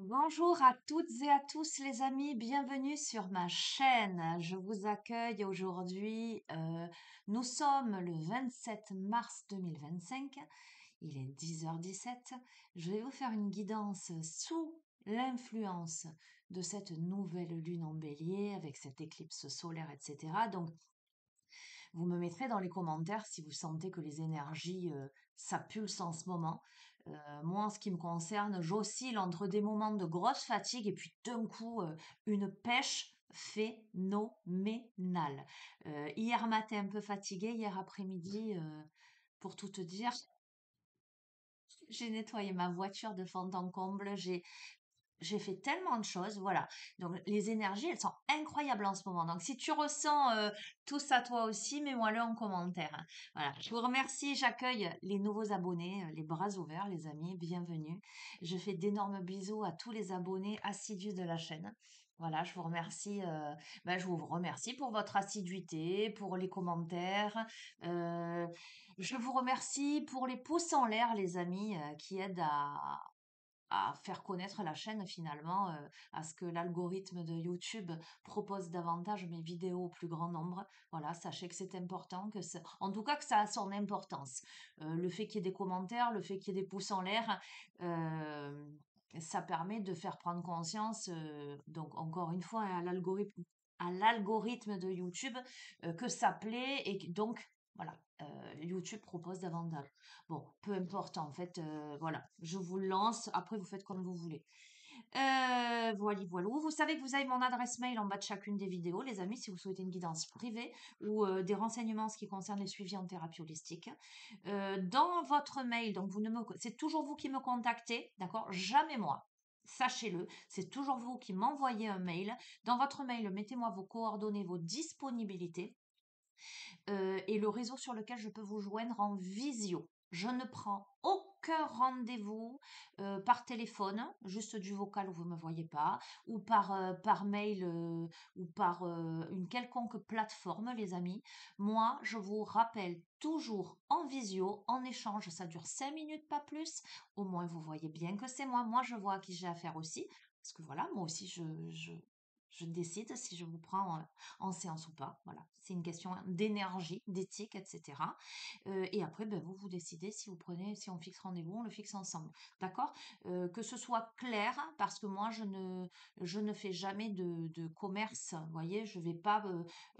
Bonjour à toutes et à tous les amis, bienvenue sur ma chaîne. Je vous accueille aujourd'hui. Nous sommes le 27 mars 2025. Il est 10h17. Je vais vous faire une guidance sous l'influence de cette nouvelle lune en bélier avec cette éclipse solaire, etc. Donc, vous me mettrez dans les commentaires si vous sentez que les énergies, ça pulse en ce moment. Moi, en ce qui me concerne, j'oscille entre des moments de grosse fatigue et puis d'un coup, une pêche phénoménale. Hier matin, un peu fatiguée, hier après-midi, pour tout te dire, j'ai nettoyé ma voiture de fond en comble, j'ai fait tellement de choses, voilà. Donc les énergies, elles sont incroyables en ce moment. Donc si tu ressens tout ça toi aussi, mets-moi-le en commentaire, hein. Voilà. Je vous remercie, j'accueille les nouveaux abonnés, les bras ouverts, les amis, bienvenue. Je fais d'énormes bisous à tous les abonnés assidus de la chaîne. Voilà, je vous remercie. Je vous remercie pour votre assiduité, pour les commentaires. Euh, je vous remercie pour les pouces en l'air, les amis, qui aident à faire connaître la chaîne finalement, à ce que l'algorithme de YouTube propose davantage mes vidéos au plus grand nombre. Voilà, sachez que c'est important, en tout cas que ça a son importance. Le fait qu'il y ait des commentaires, le fait qu'il y ait des pouces en l'air, euh, ça permet de faire prendre conscience, donc encore une fois, à l'algorithme de YouTube, que ça plaît donc voilà, YouTube propose davantage. Bon, peu importe, en fait, voilà, je vous le lance, après vous faites comme vous voulez. Voilà, voilà. Vous savez que vous avez mon adresse mail en bas de chacune des vidéos, les amis, si vous souhaitez une guidance privée ou des renseignements en ce qui concerne les suivis en thérapie holistique. Dans votre mail, donc c'est toujours vous qui me contactez, d'accord? Jamais moi. Sachez-le, c'est toujours vous qui m'envoyez un mail. Dans votre mail, mettez-moi vos coordonnées, vos disponibilités et le réseau sur lequel je peux vous joindre en visio. Je ne prends aucun rendez-vous par téléphone, juste du vocal où vous ne me voyez pas, ou par mail ou par une quelconque plateforme, les amis. Moi, je vous rappelle toujours en visio, en échange, ça dure 5 minutes, pas plus. Au moins, vous voyez bien que c'est moi. Moi, je vois à qui j'ai affaire aussi. Parce que voilà, moi aussi, je décide si je vous prends en séance ou pas. Voilà, c'est une question d'énergie, d'éthique, etc. Et après, ben, vous décidez si vous prenez, si on fixe rendez-vous, on le fixe ensemble. D'accord? Que ce soit clair, parce que moi, je ne fais jamais de commerce. Vous voyez, je ne vais pas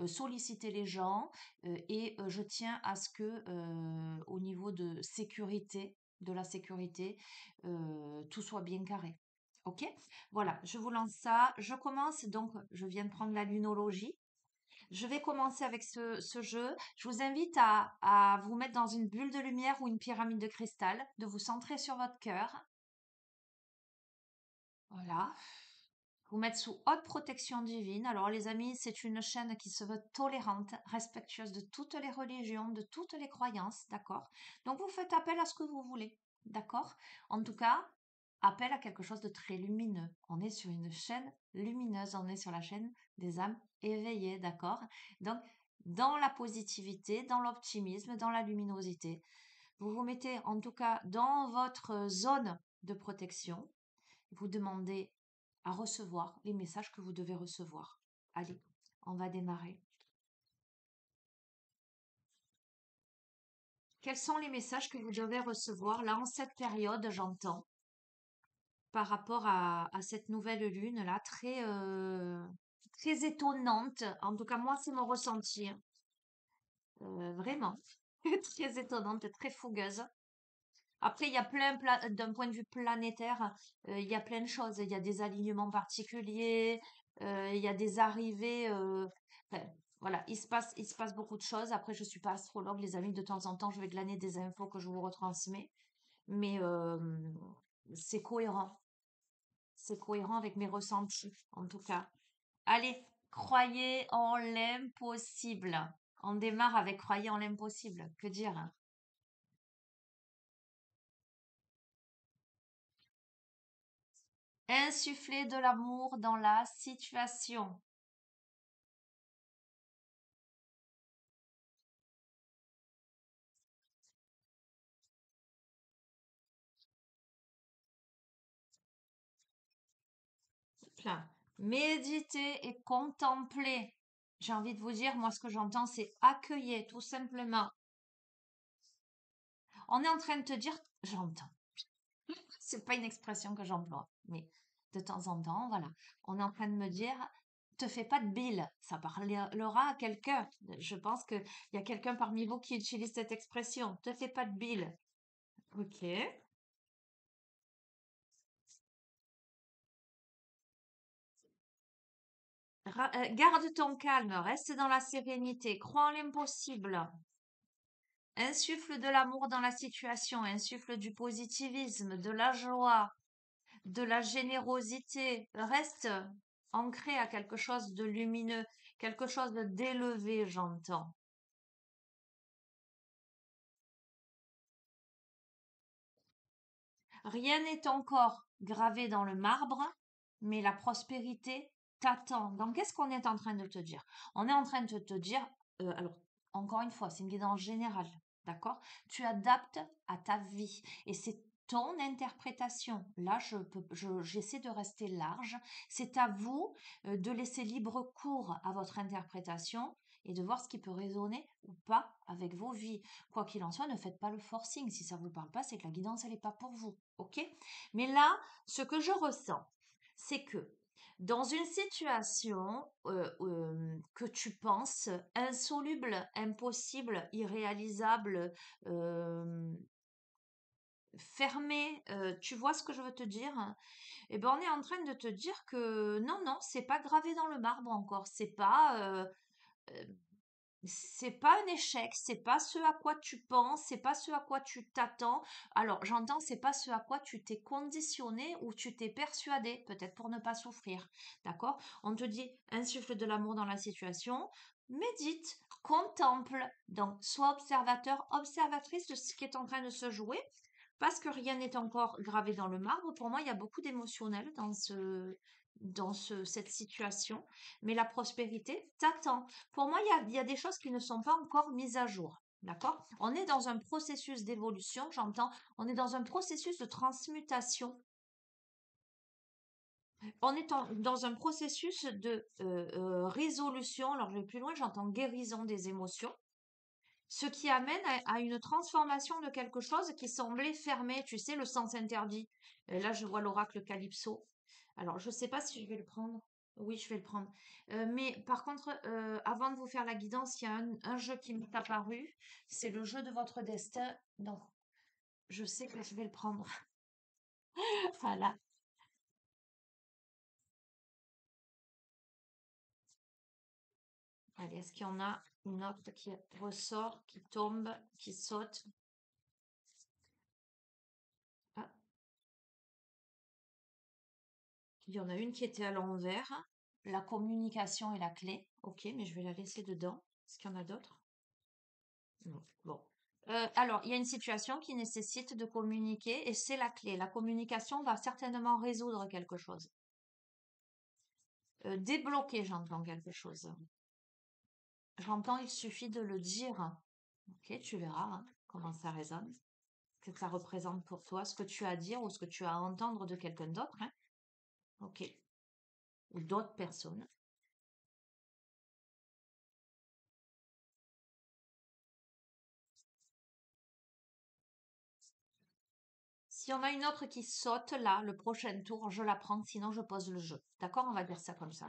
solliciter les gens et je tiens à ce que au niveau de la sécurité, tout soit bien carré. Ok? Voilà, je vous lance ça. Je commence, donc je viens de prendre la lunologie. Je vais commencer avec ce jeu. Je vous invite à vous mettre dans une bulle de lumière ou une pyramide de cristal, de vous centrer sur votre cœur. Voilà. Vous mettre sous haute protection divine. Alors les amis, c'est une chaîne qui se veut tolérante, respectueuse de toutes les religions, de toutes les croyances, d'accord? Donc vous faites appel à ce que vous voulez, d'accord? En tout cas, appel à quelque chose de très lumineux. On est sur une chaîne lumineuse, on est sur la chaîne des âmes éveillées, d'accord? Donc dans la positivité, dans l'optimisme, dans la luminosité. Vous vous mettez en tout cas dans votre zone de protection. Vous demandez à recevoir les messages que vous devez recevoir. Allez, on va démarrer. Quels sont les messages que vous devez recevoir là en cette période, j'entends, par rapport à cette nouvelle lune là, très étonnante. En tout cas, moi, c'est mon ressenti, hein. Vraiment, très étonnante, très fougueuse. Après, il y a d'un point de vue planétaire, il y a plein de choses. Il y a des alignements particuliers, il y a des arrivées. Enfin, voilà, il se passe beaucoup de choses. Après, je suis pas astrologue, les amis. De temps en temps, je vais glaner des infos que je vous retransmets, mais c'est cohérent. C'est cohérent avec mes ressentis, en tout cas. Allez, croyez en l'impossible. On démarre avec croyez en l'impossible. Que dire, hein? Insuffler de l'amour dans la situation. Simple. Méditer et contempler. J'ai envie de vous dire, moi, ce que j'entends, c'est accueillir, tout simplement. On est en train de te dire, j'entends. C'est pas une expression que j'emploie, mais de temps en temps, voilà. On est en train de me dire, te fais pas de bile. Ça parlera à quelqu'un. Je pense qu'il y a quelqu'un parmi vous qui utilise cette expression. Te fais pas de bile. Ok. Garde ton calme, reste dans la sérénité, crois en l'impossible. Insuffle de l'amour dans la situation, insuffle du positivisme, de la joie, de la générosité. Reste ancré à quelque chose de lumineux, quelque chose d'élevé, j'entends. Rien n'est encore gravé dans le marbre, mais la prospérité t'attend. Donc, qu'est-ce qu'on est en train de te dire? On est en train de te dire, alors, encore une fois, c'est une guidance générale, d'accord? Tu adaptes à ta vie et c'est ton interprétation. Là, j'essaie de rester large. C'est à vous de laisser libre cours à votre interprétation et de voir ce qui peut résonner ou pas avec vos vies. Quoi qu'il en soit, ne faites pas le forcing. Si ça ne vous parle pas, c'est que la guidance, elle n'est pas pour vous. OK? Mais là, ce que je ressens, c'est que dans une situation que tu penses insoluble, impossible, irréalisable, euh, fermée, tu vois ce que je veux te dire? Eh ben, on est en train de te dire que non, non, c'est pas gravé dans le marbre encore. Euh, c'est pas un échec, c'est pas ce à quoi tu penses, c'est pas ce à quoi tu t'attends. Alors, j'entends, c'est pas ce à quoi tu t'es conditionné ou tu t'es persuadé, peut-être pour ne pas souffrir. D'accord? On te dit, insuffle de l'amour dans la situation, médite, contemple. Donc, sois observateur, observatrice de ce qui est en train de se jouer. Parce que rien n'est encore gravé dans le marbre, pour moi, il y a beaucoup d'émotionnel dans cette situation. Mais la prospérité t'attend. Pour moi, il y a des choses qui ne sont pas encore mises à jour. D'accord? On est dans un processus d'évolution, j'entends. On est dans un processus de transmutation. On est dans un processus de résolution. Alors, je vais plus loin, j'entends guérison des émotions. Ce qui amène à une transformation de quelque chose qui semblait fermé, tu sais, le sens interdit. Et là, je vois l'oracle Calypso. Alors, je ne sais pas si je vais le prendre. Oui, je vais le prendre. Mais par contre, avant de vous faire la guidance, il y a un jeu qui m'est apparu. C'est le jeu de votre destin. Donc, je sais que je vais le prendre. Voilà. Allez, est-ce qu'il y en a une autre qui ressort, qui tombe, qui saute? Ah, il y en a une qui était à l'envers. La communication est la clé. Ok, mais je vais la laisser dedans. Est-ce qu'il y en a d'autres? Non. Bon. Alors, il y a une situation qui nécessite de communiquer et c'est la clé. La communication va certainement résoudre quelque chose. Débloquer, j'entends quelque chose. J'entends, il suffit de le dire. Ok, tu verras hein, comment ça résonne. Ce que ça représente pour toi, ce que tu as à dire ou ce que tu as à entendre de quelqu'un d'autre. Hein. Ok. Ou d'autres personnes. S'il y en a une autre qui saute là, le prochain tour, je la prends, sinon je pose le jeu. D'accord? On va dire ça comme ça.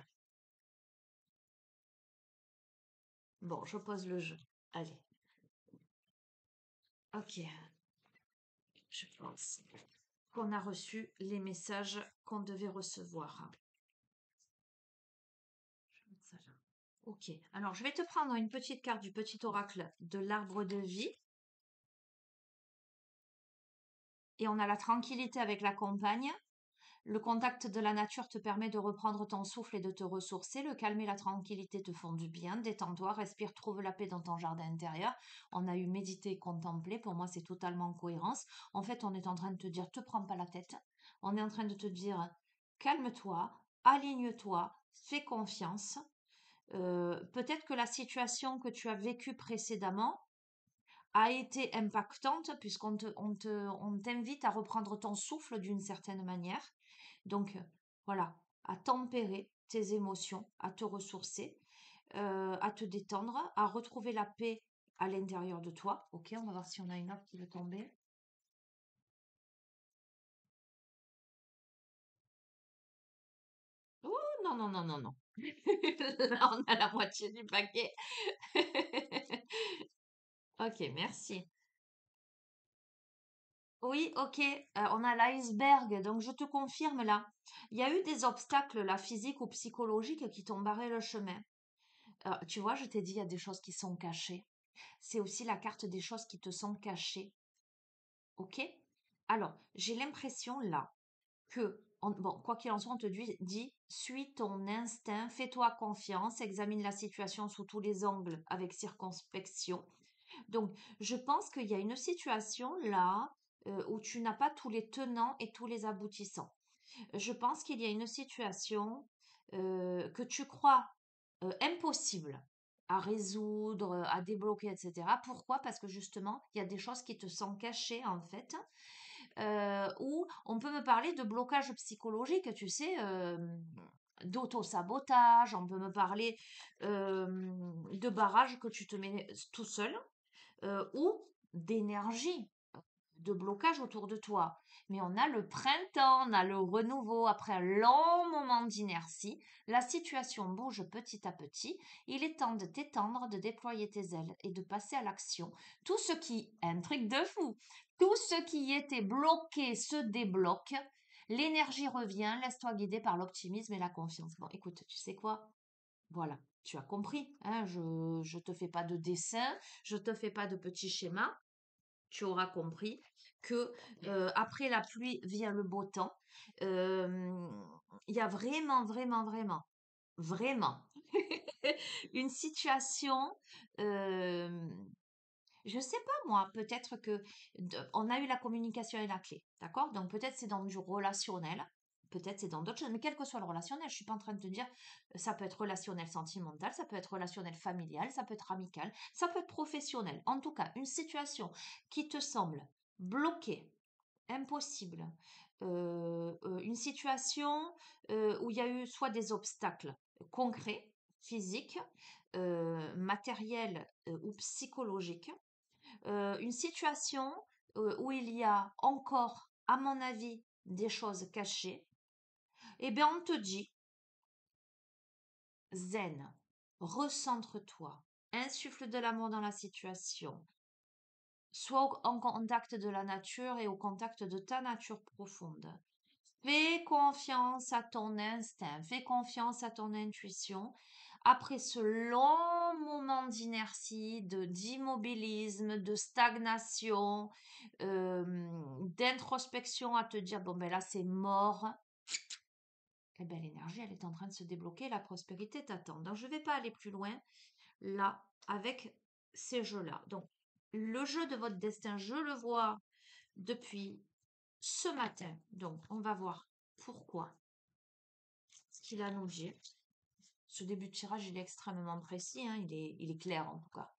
Bon, je pose le jeu. Allez. Ok. Je pense qu'on a reçu les messages qu'on devait recevoir. Ok. Alors, je vais te prendre une petite carte du petit oracle de l'arbre de vie. Et on a la tranquillité avec la compagne. Le contact de la nature te permet de reprendre ton souffle et de te ressourcer. Le calme et la tranquillité te font du bien. Détends-toi, respire, trouve la paix dans ton jardin intérieur. On a eu méditer, contempler. Pour moi, c'est totalement en cohérence. En fait, on est en train de te dire, te prends pas la tête. On est en train de te dire, calme-toi, aligne-toi, fais confiance. Peut-être que la situation que tu as vécue précédemment a été impactante puisqu'on t'invite à reprendre ton souffle d'une certaine manière. Donc, voilà, à tempérer tes émotions, à te ressourcer, à te détendre, à retrouver la paix à l'intérieur de toi. Ok, on va voir si on a une offre qui veut tomber. Oh non, non, non, non, non. Là, on a la moitié du paquet. Ok, merci. Oui, ok, on a l'iceberg, donc je te confirme là. Il y a eu des obstacles là, physiques ou psychologiques qui t'ont barré le chemin. Tu vois, je t'ai dit, il y a des choses qui sont cachées. C'est aussi la carte des choses qui te sont cachées. Ok? Alors, j'ai l'impression là que, bon, quoi qu'il en soit, on te dit, suis ton instinct, fais-toi confiance, examine la situation sous tous les angles avec circonspection. Donc, je pense qu'il y a une situation là où tu n'as pas tous les tenants et tous les aboutissants. Je pense qu'il y a une situation que tu crois impossible à résoudre, à débloquer, etc. Pourquoi? Parce que justement, il y a des choses qui te sont cachées en fait, ou on peut me parler de blocage psychologique, tu sais, d'auto-sabotage, on peut me parler de barrage que tu te mets tout seul, ou d'énergie, de blocage autour de toi. Mais on a le printemps, on a le renouveau. Après un long moment d'inertie, la situation bouge petit à petit. Il est temps de t'étendre, de déployer tes ailes et de passer à l'action. Tout ce qui, un truc de fou, tout ce qui était bloqué se débloque. L'énergie revient, laisse-toi guider par l'optimisme et la confiance. Bon, écoute, tu sais quoi? Voilà, tu as compris, hein, je te fais pas de dessin, je te fais pas de petits schémas. Tu auras compris que après la pluie vient le beau temps. Euh, Il y a vraiment, vraiment, vraiment, vraiment une situation. euh, je sais pas moi, peut-être que on a eu la communication et la clé, d'accord? Donc peut-être c'est dans du relationnel, peut-être c'est dans d'autres choses, mais quel que soit le relationnel, je suis pas en train de te dire, ça peut être relationnel sentimental, ça peut être relationnel familial, ça peut être amical, ça peut être professionnel. En tout cas, une situation qui te semble bloquée, impossible, une situation où il y a eu soit des obstacles concrets, physiques, matériels ou psychologiques, une situation où il y a encore, à mon avis, des choses cachées, eh bien, on te dit, zen, recentre-toi, insuffle de l'amour dans la situation, sois en contact de la nature et au contact de ta nature profonde. Fais confiance à ton instinct, fais confiance à ton intuition. Après ce long moment d'inertie, d'immobilisme, de stagnation, d'introspection à te dire, bon ben là c'est mort, eh ben l'énergie elle est en train de se débloquer, la prospérité t'attend. Donc je ne vais pas aller plus loin là avec ces jeux-là. Donc le jeu de votre destin, je le vois depuis ce matin. Donc on va voir pourquoi ce qu'il a nous dit. Ce début de tirage, il est extrêmement précis, hein, il est clair en tout cas.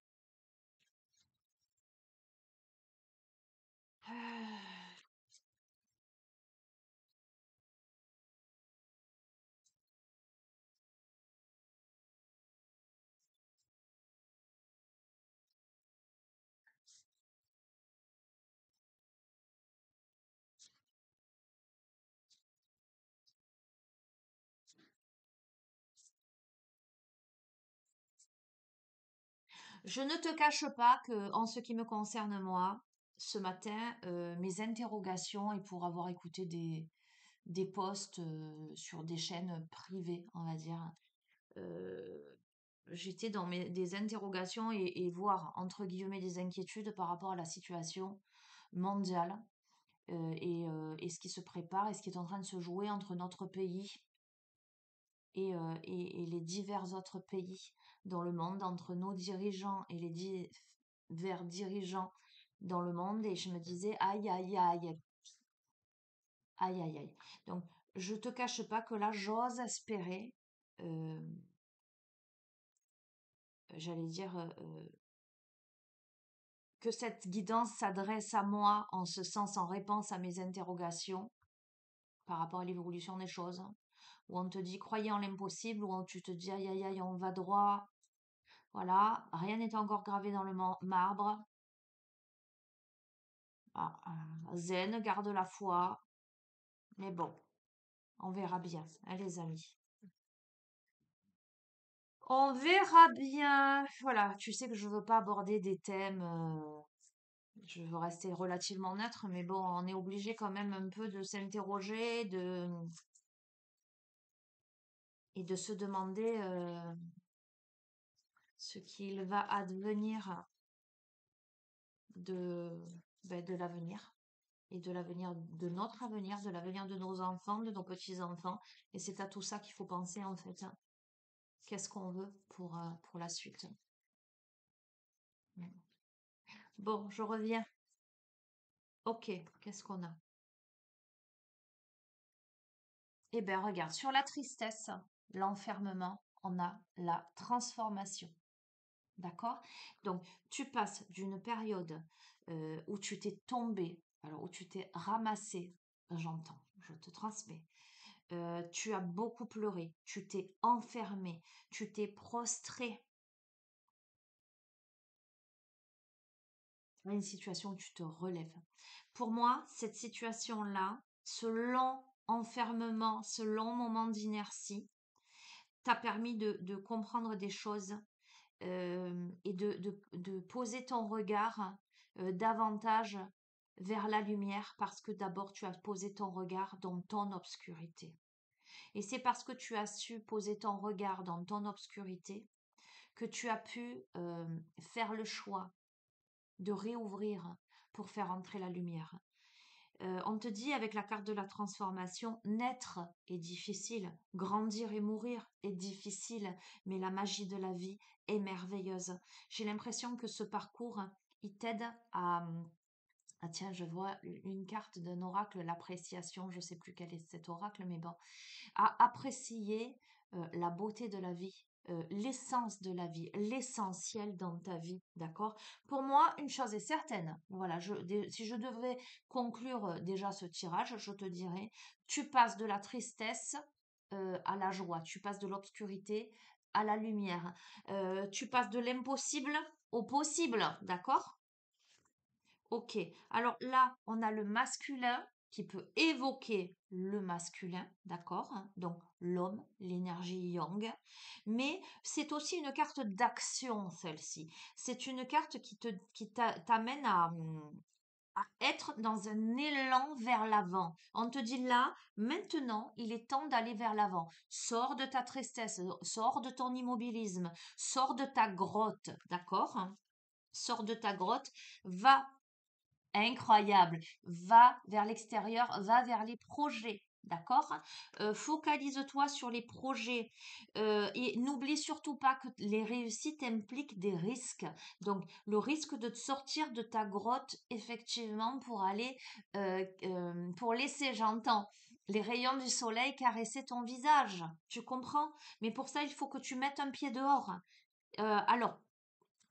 Je ne te cache pas que, en ce qui me concerne moi, ce matin, mes interrogations, et pour avoir écouté des posts sur des chaînes privées, on va dire, euh, j'étais dans des interrogations et voire, entre guillemets, des inquiétudes par rapport à la situation mondiale et ce qui se prépare et ce qui est en train de se jouer entre notre pays et les divers autres pays dans le monde, entre nos dirigeants et les divers dirigeants dans le monde. Et je me disais, aïe, aïe, aïe, aïe, aïe, aïe. Donc, je te cache pas que là, j'ose espérer, euh, j'allais dire, que cette guidance s'adresse à moi en ce sens, en réponse à mes interrogations. par rapport à l'évolution des choses, où on te dit croyez en l'impossible, où tu te dis aïe aïe aïe, on va droit, voilà, rien n'est encore gravé dans le marbre. Ah, zen, garde la foi, mais bon, on verra bien, hein, les amis. On verra bien. Voilà, tu sais que je veux pas aborder des thèmes. Je veux rester relativement neutre, mais bon, on est obligé quand même un peu de s'interroger, et de se demander ce qu'il va advenir de, de l'avenir et de l'avenir de notre avenir, de l'avenir de nos enfants, de nos petits-enfants. Et c'est à tout ça qu'il faut penser en fait, hein. Qu'est-ce qu'on veut pour la suite? Mm. Bon, je reviens. Ok, qu'est-ce qu'on a? Eh bien, regarde, sur la tristesse, l'enfermement, on a la transformation. D'accord? Donc, tu passes d'une période où tu t'es tombé, alors où tu t'es ramassé, j'entends, je te transmets. Tu as beaucoup pleuré, tu t'es enfermé, tu t'es prostré à une situation où tu te relèves. Pour moi, cette situation-là, ce long enfermement, ce long moment d'inertie, t'a permis de comprendre des choses et de poser ton regard davantage vers la lumière parce que d'abord tu as posé ton regard dans ton obscurité. Et c'est parce que tu as su poser ton regard dans ton obscurité que tu as pu faire le choix de réouvrir pour faire entrer la lumière. On te dit avec la carte de la transformation, naître est difficile, grandir et mourir est difficile, mais la magie de la vie est merveilleuse. J'ai l'impression que ce parcours, il t'aide à... Ah tiens, je vois une carte d'un oracle, l'appréciation, je ne sais plus quel est cet oracle, mais bon, à apprécier la beauté de la vie, l'essence de la vie, l'essentiel dans ta vie, d'accord? Pour moi, une chose est certaine. Voilà, si je devais conclure déjà ce tirage, je te dirais, tu passes de la tristesse à la joie, tu passes de l'obscurité à la lumière, tu passes de l'impossible au possible, d'accord? Ok, alors là, on a le masculin qui peut évoquer le masculin, d'accord? Hein, donc l'homme, l'énergie yang. Mais c'est aussi une carte d'action, celle-ci. C'est une carte qui t'amène à être dans un élan vers l'avant. On te dit là, maintenant, il est temps d'aller vers l'avant. Sors de ta tristesse, sors de ton immobilisme, sors de ta grotte, d'accord? Hein. Sors de ta grotte, va incroyable. Va vers l'extérieur, va vers les projets. D'accord? Focalise-toi sur les projets et n'oublie surtout pas que les réussites impliquent des risques. Donc, le risque de te sortir de ta grotte, effectivement, pour aller, pour laisser, j'entends, les rayons du soleil caresser ton visage. Tu comprends? Mais pour ça, il faut que tu mettes un pied dehors. Alors,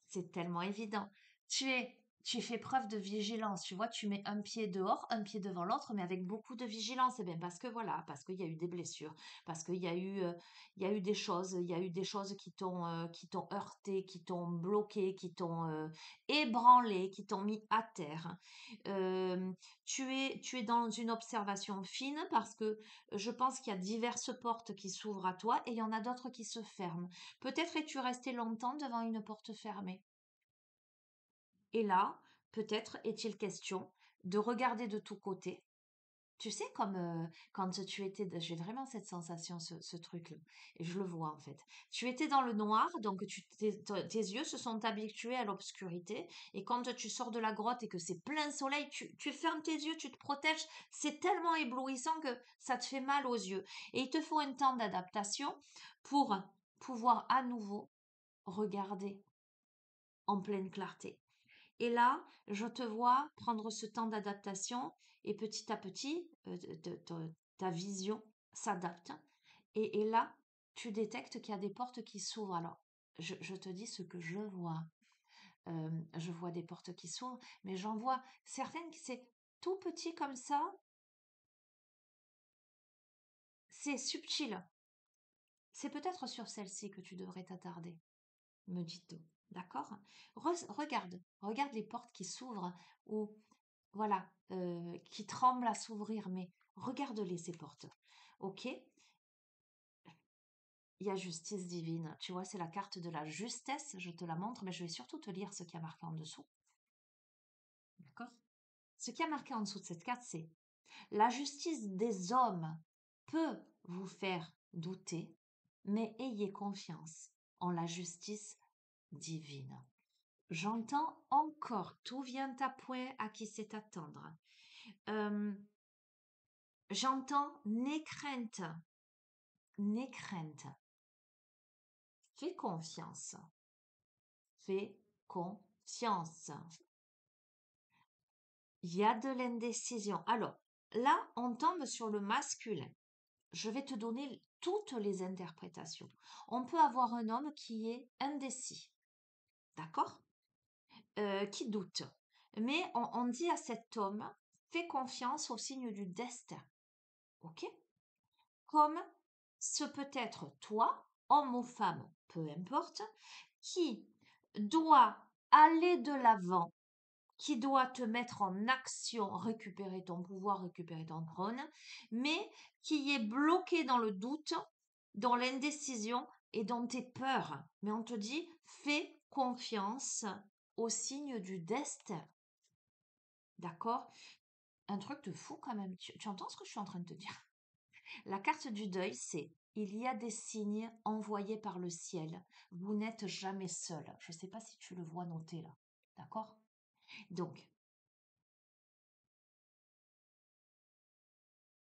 c'est tellement évident. Tu es, tu fais preuve de vigilance. Tu vois, tu mets un pied dehors, un pied devant l'autre, mais avec beaucoup de vigilance. Et bien parce que voilà, parce qu'il y a eu des blessures, parce il y a eu des choses, il y a eu des choses qui t'ont heurté, qui t'ont bloqué, qui t'ont ébranlé, qui t'ont mis à terre. Euh, tu es dans une observation fine parce que je pense qu'il y a diverses portes qui s'ouvrent à toi et il y en a d'autres qui se ferment. Peut-être es-tu resté longtemps devant une porte fermée. Et là, peut-être est-il question de regarder de tous côtés. Tu sais, comme quand tu étais, j'ai vraiment cette sensation, ce truc-là, et je le vois en fait. Tu étais dans le noir, donc tes yeux se sont habitués à l'obscurité, et quand tu sors de la grotte et que c'est plein soleil, tu fermes tes yeux, tu te protèges, c'est tellement éblouissant que ça te fait mal aux yeux. Et il te faut un temps d'adaptation pour pouvoir à nouveau regarder en pleine clarté. Et là, je te vois prendre ce temps d'adaptation et petit à petit, ta vision s'adapte. Et là, tu détectes qu'il y a des portes qui s'ouvrent. Alors, je te dis ce que je vois. Je vois des portes qui s'ouvrent, mais j'en vois certaines qui c'est tout petit comme ça, c'est subtil. C'est peut-être sur celle-ci que tu devrais t'attarder, me dit-on. D'accord? Regarde les portes qui s'ouvrent ou, voilà, qui tremblent à s'ouvrir, mais regarde-les, ces portes. Ok? Il y a justice divine. Tu vois, c'est la carte de la justesse. Je te la montre, mais je vais surtout te lire ce qui a marqué en dessous. D'accord? Ce qui a marqué en dessous de cette carte, c'est la justice des hommes peut vous faire douter, mais ayez confiance en la justice divine. J'entends encore, tout vient à point à qui sait attendre. J'entends n'aie crainte, n'aie crainte. Fais confiance, fais confiance. Il y a de l'indécision. Alors, là, on tombe sur le masculin. Je vais te donner toutes les interprétations. On peut avoir un homme qui est indécis, d'accord? Qui doute. Mais on dit à cet homme, fais confiance au signe du destin, ok? Comme ce peut être toi, homme ou femme, peu importe, qui doit aller de l'avant, qui doit te mettre en action, récupérer ton pouvoir, récupérer ton trône, mais qui est bloqué dans le doute, dans l'indécision et dans tes peurs. Mais on te dit, fais confiance au signe du destin. D'accord? Un truc de fou quand même. Tu entends ce que je suis en train de te dire? La carte du deuil, c'est il y a des signes envoyés par le ciel. Vous n'êtes jamais seul. Je ne sais pas si tu le vois noté là. D'accord? Donc,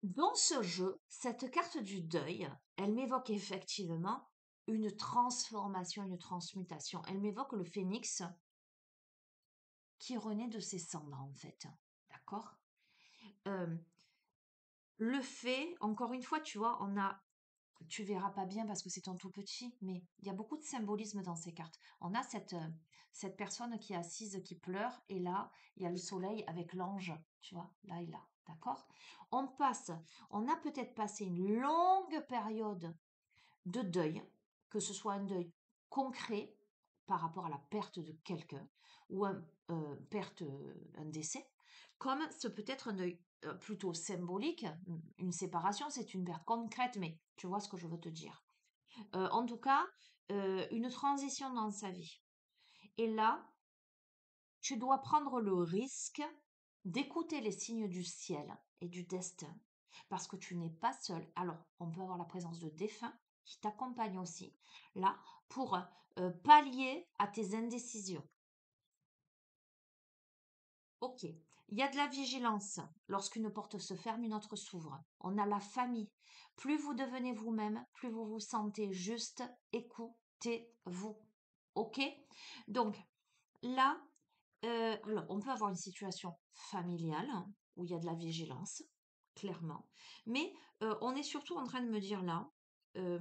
dans ce jeu, cette carte du deuil, elle m'évoque effectivement une transformation, une transmutation. Elle m'évoque le phénix qui renaît de ses cendres, en fait. D'accord? Euh, le fait, encore une fois, tu vois, tu verras pas bien parce que c'est en tout petit, mais il y a beaucoup de symbolisme dans ces cartes. On a cette personne qui est assise, qui pleure, et là, il y a le soleil avec l'ange, tu vois, là et là, d'accord? On a peut-être passé une longue période de deuil, que ce soit un deuil concret par rapport à la perte de quelqu'un, ou un décès, comme ce peut être un deuil plutôt symbolique, une séparation, c'est une perte concrète, mais tu vois ce que je veux te dire. En tout cas, une transition dans sa vie. Et là, tu dois prendre le risque d'écouter les signes du ciel et du destin, parce que tu n'es pas seul. Alors, on peut avoir la présence de défunts qui t'accompagnent aussi, là, pour pallier à tes indécisions. Ok, il y a de la vigilance. Lorsqu'une porte se ferme, une autre s'ouvre. On a la famille. Plus vous devenez vous-même, plus vous vous sentez juste, écoutez-vous. Ok? Donc, là, alors, on peut avoir une situation familiale où il y a de la vigilance, clairement. Mais on est surtout en train de me dire là, euh,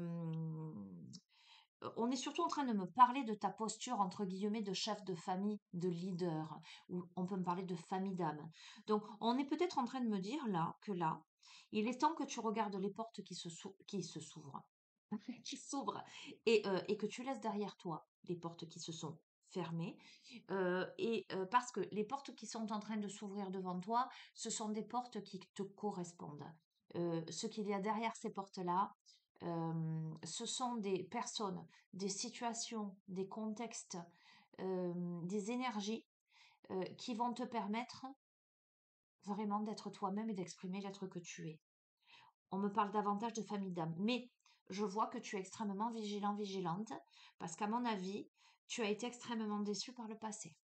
on est surtout en train de me parler de ta posture, entre guillemets, de chef de famille, de leader, ou on peut me parler de famille d'âme. Donc, on est peut-être en train de me dire là, que là, il est temps que tu regardes les portes qui se s'ouvrent, qui s'ouvrent, et que tu laisses derrière toi les portes qui se sont fermées, parce que les portes qui sont en train de s'ouvrir devant toi, ce sont des portes qui te correspondent. Ce qu'il y a derrière ces portes-là, ce sont des personnes, des situations, des contextes, des énergies qui vont te permettre vraiment d'être toi-même et d'exprimer l'être que tu es. On me parle davantage de famille d'âme, mais je vois que tu es extrêmement vigilant, vigilante, parce qu'à mon avis, tu as été extrêmement déçu par le passé.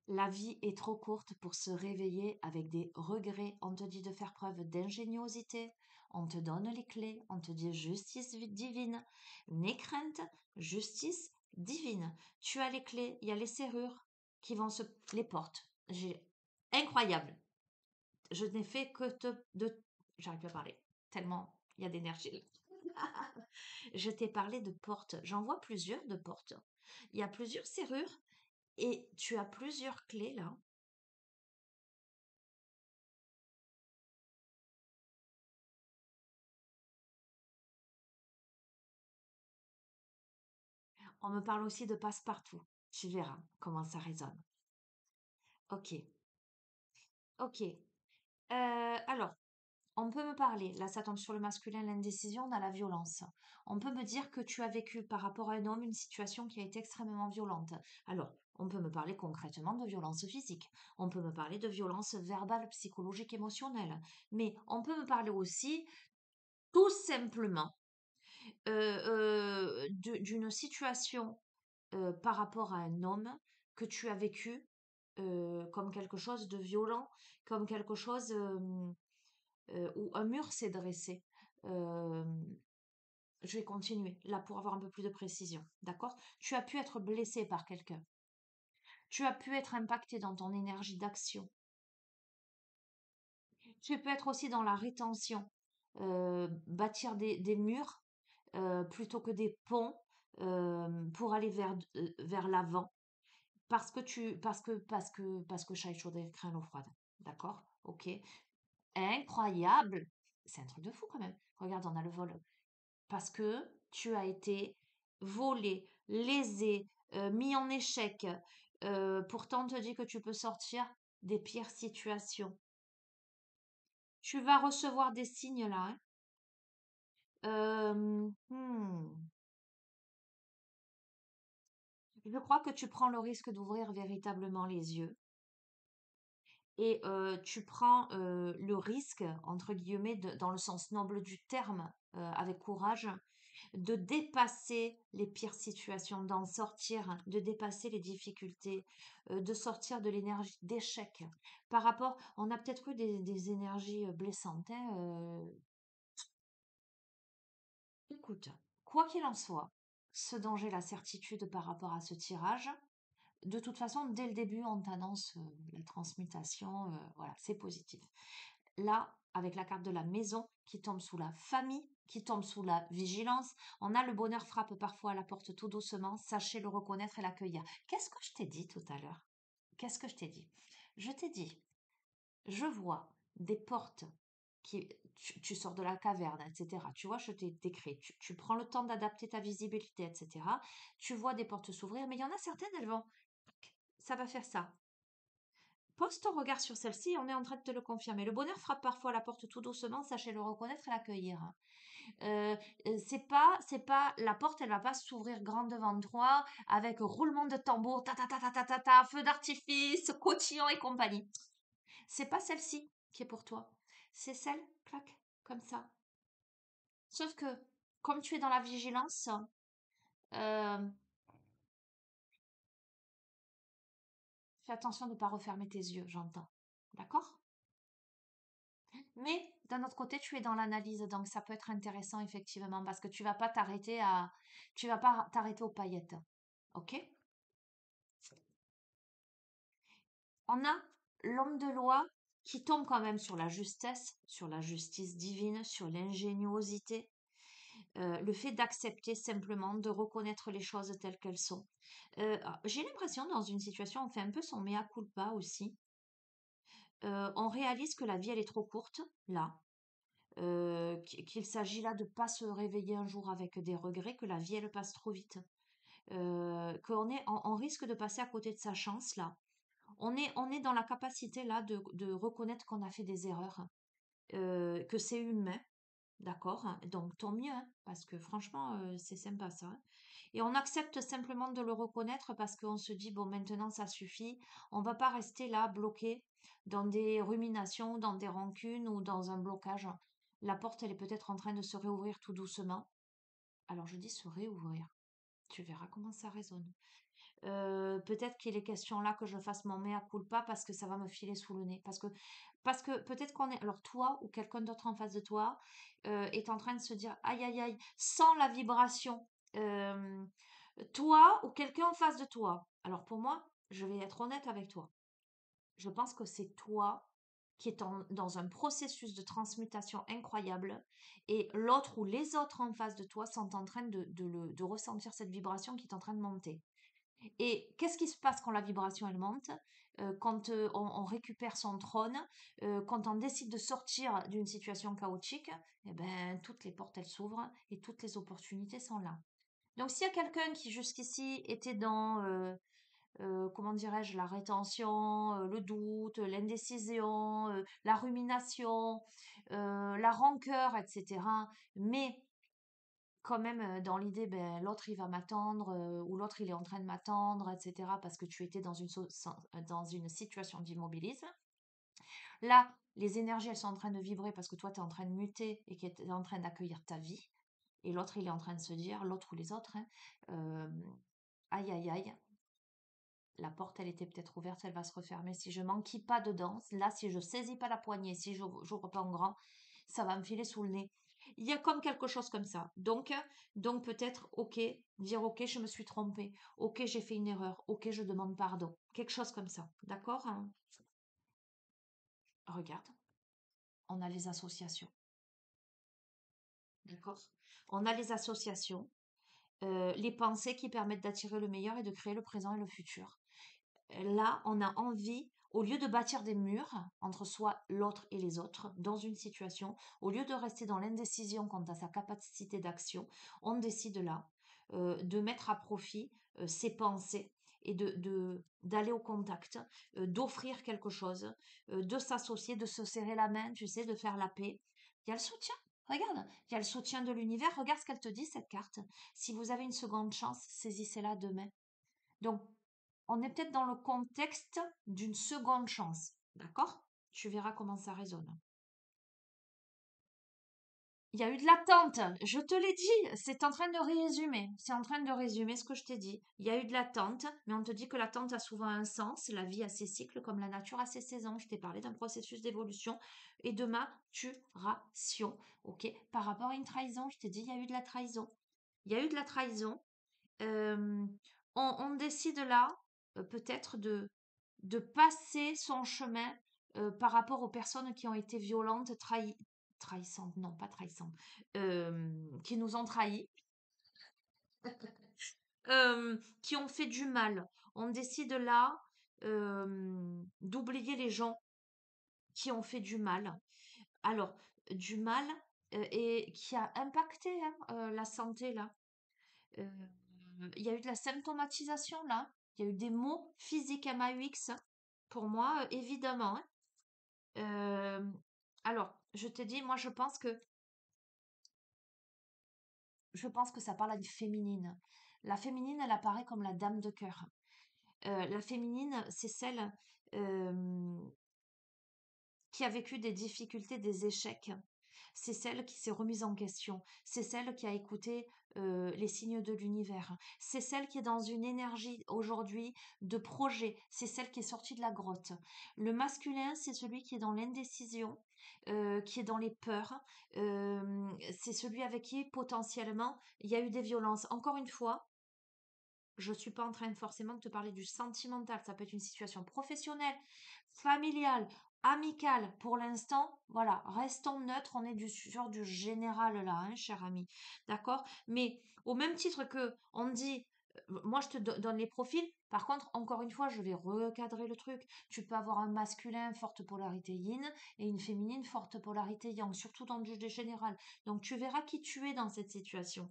La vie est trop courte pour se réveiller avec des regrets. On te dit de faire preuve d'ingéniosité. On te donne les clés. On te dit justice divine. N'aie crainte, justice divine. Tu as les clés. Il y a les serrures qui vont se... Les portes. Incroyable. Je n'ai fait que J'arrive plus à parler. Tellement il y a d'énergie. Je t'ai parlé de portes. J'en vois plusieurs de portes. Il y a plusieurs serrures et tu as plusieurs clés là. On me parle aussi de passe-partout. Tu verras comment ça résonne. Ok, ok. Alors, on peut me parler, là ça tombe sur le masculin, l'indécision, dans la violence. On peut me dire que tu as vécu par rapport à un homme une situation qui a été extrêmement violente. Alors, on peut me parler concrètement de violence physique. On peut me parler de violence verbale, psychologique, émotionnelle. Mais on peut me parler aussi tout simplement d'une situation par rapport à un homme que tu as vécu comme quelque chose de violent, comme quelque chose où un mur s'est dressé. Euh, je vais continuer là pour avoir un peu plus de précision, d'accord? Tu as pu être blessé par quelqu'un. Tu as pu être impacté dans ton énergie d'action. Tu peux être aussi dans la rétention, bâtir des murs plutôt que des ponts pour aller vers l'avant. Parce que chat chaud et craint l'eau froide. D'accord? Ok. Incroyable. C'est un truc de fou quand même. Regarde, on a le vol. Parce que tu as été volé, lésé, mis en échec. Pourtant, on te dit que tu peux sortir des pires situations. Tu vas recevoir des signes là, hein. Hmm. Je crois que tu prends le risque d'ouvrir véritablement les yeux. Et tu prends le risque, entre guillemets, dans le sens noble du terme, avec courage, de dépasser les pires situations, d'en sortir, de dépasser les difficultés, de sortir de l'énergie d'échec. Par rapport, on a peut-être eu des énergies blessantes, hein, écoute, quoi qu'il en soit, ce dont j'ai la certitude par rapport à ce tirage, de toute façon, dès le début, on t'annonce la transmutation, voilà, c'est positif. Là, avec la carte de la maison qui tombe sous la famille, qui tombe sous la vigilance, on a le bonheur frappe parfois à la porte tout doucement, sachez le reconnaître et l'accueillir. Qu'est-ce que je t'ai dit tout à l'heure? Qu'est-ce que je t'ai dit? Je t'ai dit, je vois des portes tu sors de la caverne, etc. Tu vois, je t'ai décrit, tu prends le temps d'adapter ta visibilité, etc. Tu vois des portes s'ouvrir, mais il y en a certaines, elles vont, ça va faire ça. Pose ton regard sur celle-ci, on est en train de te le confirmer. Le bonheur frappe parfois à la porte tout doucement, sachez le reconnaître et l'accueillir. Euh, c'est pas, la porte, elle va pas s'ouvrir grande devant toi avec roulement de tambour, ta ta ta ta ta ta ta, feu d'artifice, cotillon et compagnie. C'est pas celle-ci qui est pour toi. C'est celle, clac, comme ça. Sauf que, comme tu es dans la vigilance, euh, fais attention de ne pas refermer tes yeux, j'entends. D'accord? Mais d'un autre côté, tu es dans l'analyse, donc ça peut être intéressant effectivement parce que tu vas pas t'arrêter aux paillettes. Ok? On a l'homme de loi qui tombe quand même sur la justesse, sur la justice divine, sur l'ingéniosité, le fait d'accepter simplement, de reconnaître les choses telles qu'elles sont. J'ai l'impression dans une situation, on fait un peu son mea culpa aussi. On réalise que la vie elle est trop courte là, qu'il s'agit là de pas se réveiller un jour avec des regrets, que la vie elle passe trop vite, on risque de passer à côté de sa chance là. On est dans la capacité là de reconnaître qu'on a fait des erreurs, que c'est humain, d'accord, hein, donc tant mieux, hein, parce que franchement c'est sympa ça, hein. Et on accepte simplement de le reconnaître parce qu'on se dit bon maintenant ça suffit, on va pas rester là bloqué dans des ruminations, dans des rancunes ou dans un blocage. La porte elle est peut-être en train de se réouvrir tout doucement. Alors je dis se réouvrir. Tu verras comment ça résonne. Peut-être qu'il est question là que je fasse mon mea culpa parce que ça va me filer sous le nez. Parce que peut-être qu'on est. Alors toi ou quelqu'un d'autre en face de toi est en train de se dire aïe aïe aïe, sans la vibration. euh, Toi ou quelqu'un en face de toi. Alors pour moi, je vais être honnête avec toi. Je pense que c'est toi qui est dans un processus de transmutation incroyable et l'autre ou les autres en face de toi sont en train de ressentir cette vibration qui est en train de monter. Et qu'est-ce qui se passe quand la vibration elle monte? Quand on récupère son trône, quand on décide de sortir d'une situation chaotique, eh ben, toutes les portes elles s'ouvrent et toutes les opportunités sont là. Donc, s'il y a quelqu'un qui jusqu'ici était dans, comment dirais-je, la rétention, le doute, l'indécision, la rumination, la rancœur, etc., mais quand même dans l'idée, ben, l'autre il va m'attendre, ou l'autre il est en train de m'attendre, etc., parce que tu étais dans dans une situation d'immobilisme. Là, les énergies, elles sont en train de vibrer parce que toi, tu es en train de muter et que tu es en train d'accueillir ta vie. Et l'autre, il est en train de se dire, l'autre ou les autres, hein, euh, aïe, aïe, aïe, la porte, elle était peut-être ouverte, elle va se refermer. Si je m'enquille pas dedans, là, si je saisis pas la poignée, si je j'ouvre pas en grand, ça va me filer sous le nez. Il y a comme quelque chose comme ça. Donc peut-être, ok, dire ok, je me suis trompée. Ok, j'ai fait une erreur. Ok, je demande pardon. Quelque chose comme ça. D'accord, hein? Regarde, on a les associations. D'accord? On a les associations, les pensées qui permettent d'attirer le meilleur et de créer le présent et le futur. Là, on a envie, au lieu de bâtir des murs entre soi, l'autre et les autres dans une situation, au lieu de rester dans l'indécision quant à sa capacité d'action, on décide là de mettre à profit ses pensées et d'aller au contact, d'offrir quelque chose, de s'associer, de se serrer la main, tu sais, de faire la paix. Il y a le soutien. Regarde, il y a le soutien de l'univers. Regarde ce qu'elle te dit, cette carte. Si vous avez une seconde chance, saisissez-la demain. Donc, on est peut-être dans le contexte d'une seconde chance. D'accord? Tu verras comment ça résonne. Il y a eu de l'attente, je te l'ai dit, c'est en train de résumer, c'est en train de résumer ce que je t'ai dit. Il y a eu de l'attente, mais on te dit que l'attente a souvent un sens, la vie a ses cycles comme la nature a ses saisons. Je t'ai parlé d'un processus d'évolution et de maturation, ok? Par rapport à une trahison, je t'ai dit, il y a eu de la trahison. Il y a eu de la trahison. Euh, on décide là, peut-être de passer son chemin par rapport aux personnes qui ont été violentes, trahissantes, non pas trahissantes, qui nous ont trahis, qui ont fait du mal. On décide là d'oublier les gens qui ont fait du mal. Alors, du mal et qui a impacté hein, la santé là. Euh, il y a eu de la symptomatisation là. Il y a eu des mots physiques MAUX pour moi, évidemment, hein. Alors, je te dis, moi, je pense que ça parle à une féminine. La féminine, elle apparaît comme la dame de cœur. La féminine, c'est celle euh, qui a vécu des difficultés, des échecs. C'est celle qui s'est remise en question. C'est celle qui a écouté les signes de l'univers. C'est celle qui est dans une énergie aujourd'hui de projet. C'est celle qui est sortie de la grotte. Le masculin, c'est celui qui est dans l'indécision, qui est dans les peurs. C'est celui avec qui potentiellement il y a eu des violences. Encore une fois, je ne suis pas en train forcément de te parler du sentimental. Ça peut être une situation professionnelle, familiale, amicale. Pour l'instant, voilà, restons neutres. On est sur du général là, hein, cher ami. D'accord? Mais au même titre que on dit, moi je te donne les profils. Par contre, encore une fois, je vais recadrer le truc. Tu peux avoir un masculin forte polarité yin et une féminine forte polarité yang, surtout dans le général. Donc tu verras qui tu es dans cette situation.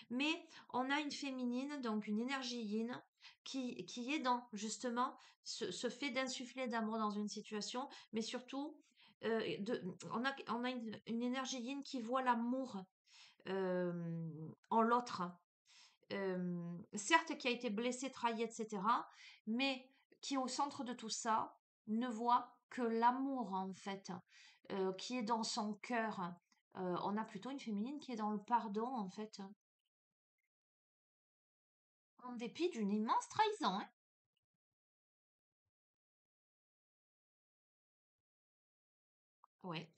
Mais on a une féminine, donc une énergie yin, qui est dans justement ce fait d'insuffler d'amour dans une situation, mais surtout, on a une énergie yin qui voit l'amour en l'autre. Certes, qui a été blessé, trahi, etc., mais qui, au centre de tout ça, ne voit que l'amour, en fait, qui est dans son cœur. On a plutôt une féminine qui est dans le pardon, en fait. En dépit d'une immense trahison, hein. Ouais.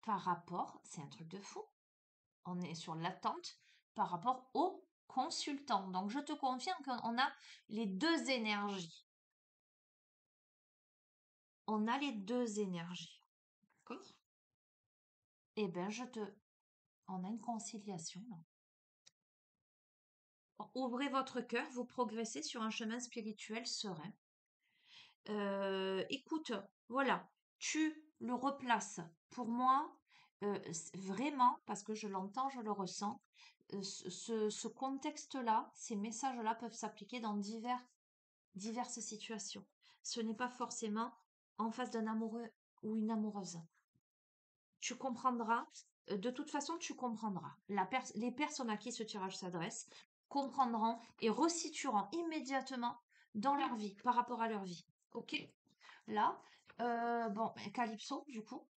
Par rapport, c'est un truc de fou. On est sur l'attente par rapport au consultant. Donc, je te confirme qu'on a les deux énergies. On a les deux énergies. D'accord? Eh bien, on a une conciliation là. Ouvrez votre cœur, vous progressez sur un chemin spirituel serein. Écoute, voilà, tu le replaces. Pour moi, vraiment, parce que je l'entends, je le ressens, ce contexte-là, ces messages-là peuvent s'appliquer dans diverses situations. Ce n'est pas forcément en face d'un amoureux ou une amoureuse. Tu comprendras, de toute façon, tu comprendras. Les personnes à qui ce tirage s'adresse comprendront et resitueront immédiatement dans leur vie, par rapport à leur vie. Ok? Là, bon, Calypso, du coup,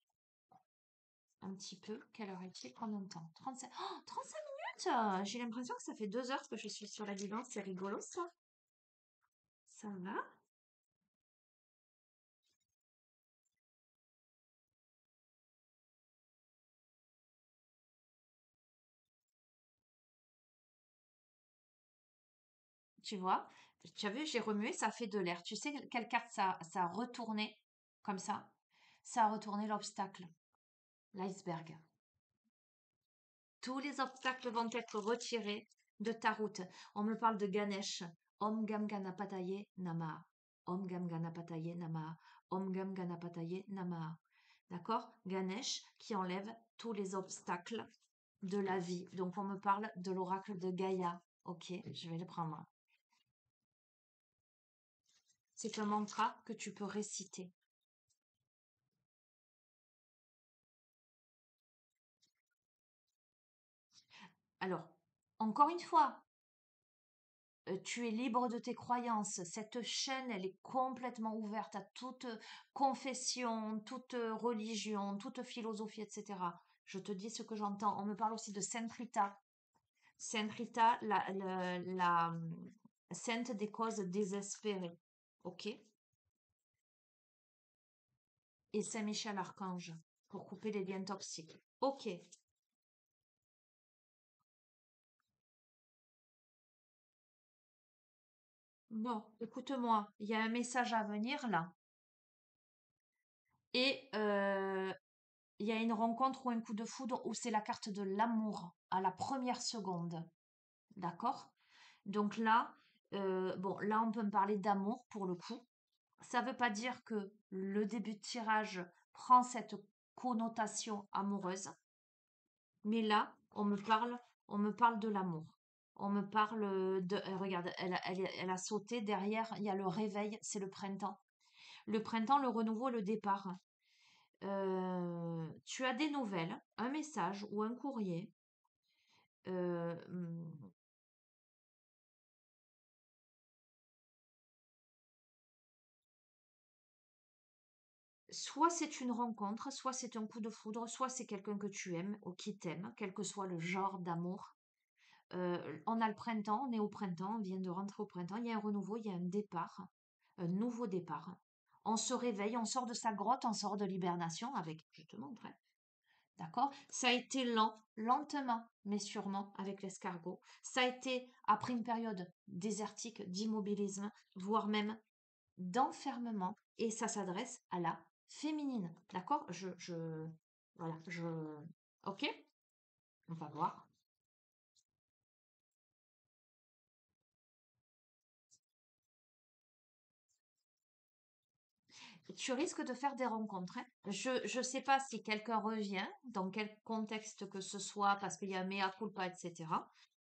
un petit peu. Quelle heure est-il? Combien de temps? 35. Oh, 35 minutes! J'ai l'impression que ça fait 2 heures que je suis sur la guidance. C'est rigolo, ça. Ça va? Tu vois? Tu as vu, j'ai remué, ça fait de l'air. Tu sais quelle carte ça a retourné comme ça? Ça a retourné l'obstacle, l'iceberg. Tous les obstacles vont être retirés de ta route. On me parle de Ganesh. Om Gam Ganapataye Namaha. Om Gam Ganapataye Namaha. Om Gam Ganapataye Namaha. D'accord? Ganesh qui enlève tous les obstacles de la vie. Donc on me parle de l'oracle de Gaïa. Ok, je vais le prendre. C'est un mantra que tu peux réciter. Alors, encore une fois, tu es libre de tes croyances. Cette chaîne, elle est complètement ouverte à toute confession, toute religion, toute philosophie, etc. Je te dis ce que j'entends. On me parle aussi de Sainte Rita. Sainte Rita, sainte des causes désespérées. Ok? Et Saint Michel Archange pour couper les liens toxiques. Ok. Bon, écoute-moi, il y a un message à venir là. Et il y a une rencontre ou un coup de foudre où c'est la carte de l'amour à la première seconde. D'accord? Donc là, bon, là, on peut me parler d'amour pour le coup. Ça ne veut pas dire que le début de tirage prend cette connotation amoureuse, mais là, on me parle de l'amour. On me parle de, regarde, elle a sauté derrière, il y a le réveil, c'est le printemps. Le printemps, le renouveau, le départ. Tu as des nouvelles, un message ou un courrier. euh, hum, Soit c'est une rencontre, soit c'est un coup de foudre, soit c'est quelqu'un que tu aimes ou qui t'aime, quel que soit le genre d'amour. On a le printemps, on est au printemps, on vient de rentrer au printemps, il y a un renouveau, il y a un départ, un nouveau départ. On se réveille, on sort de sa grotte, on sort de l'hibernation avec, je te montre, hein. D'accord? Ça a été lent, lentement, mais sûrement avec l'escargot. Ça a été après une période désertique, d'immobilisme, voire même d'enfermement. Et ça s'adresse à la féminine. D'accord? Voilà, ok? On va voir. Tu risques de faire des rencontres, hein. Je sais pas si quelqu'un revient, dans quel contexte que ce soit, parce qu'il y a un mea culpa, etc.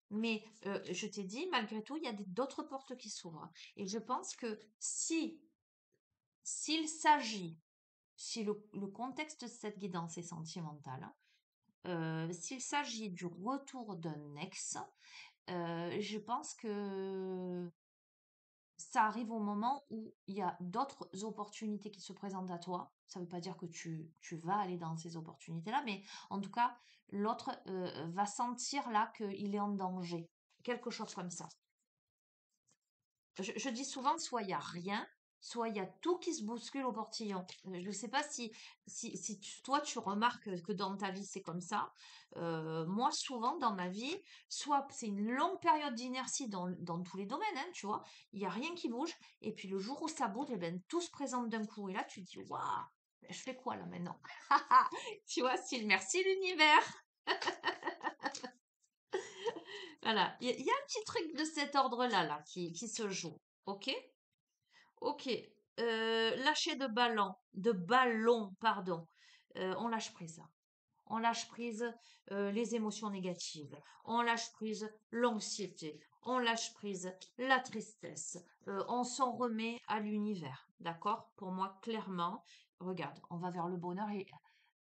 Mais je t'ai dit, malgré tout, il y a d'autres portes qui s'ouvrent. Et je pense que s'il s'agit, si le contexte de cette guidance est sentimental, hein, s'il s'agit du retour d'un ex, je pense que ça arrive au moment où il y a d'autres opportunités qui se présentent à toi. Ça ne veut pas dire que tu vas aller dans ces opportunités-là, mais en tout cas, l'autre va sentir là qu'il est en danger. Quelque chose comme ça. Je dis souvent, soit il n'y a rien, soit il y a tout qui se bouscule au portillon. Je ne sais pas si toi, tu remarques que dans ta vie, c'est comme ça. Moi, souvent, dans ma vie, soit c'est une longue période d'inertie dans tous les domaines, hein, tu vois, il n'y a rien qui bouge. Et puis le jour où ça bouge, eh ben, tout se présente d'un coup. Et là, tu te dis, waouh, je fais quoi là maintenant? Tu vois, style, merci l'univers. Voilà, il y a un petit truc de cet ordre-là là, qui se joue. Ok? Ok, lâcher de ballon, pardon. On lâche prise. on lâche prise les émotions négatives, on lâche prise l'anxiété, on lâche prise la tristesse, on s'en remet à l'univers, d'accord? Pour moi, clairement, regarde, on va vers le bonheur et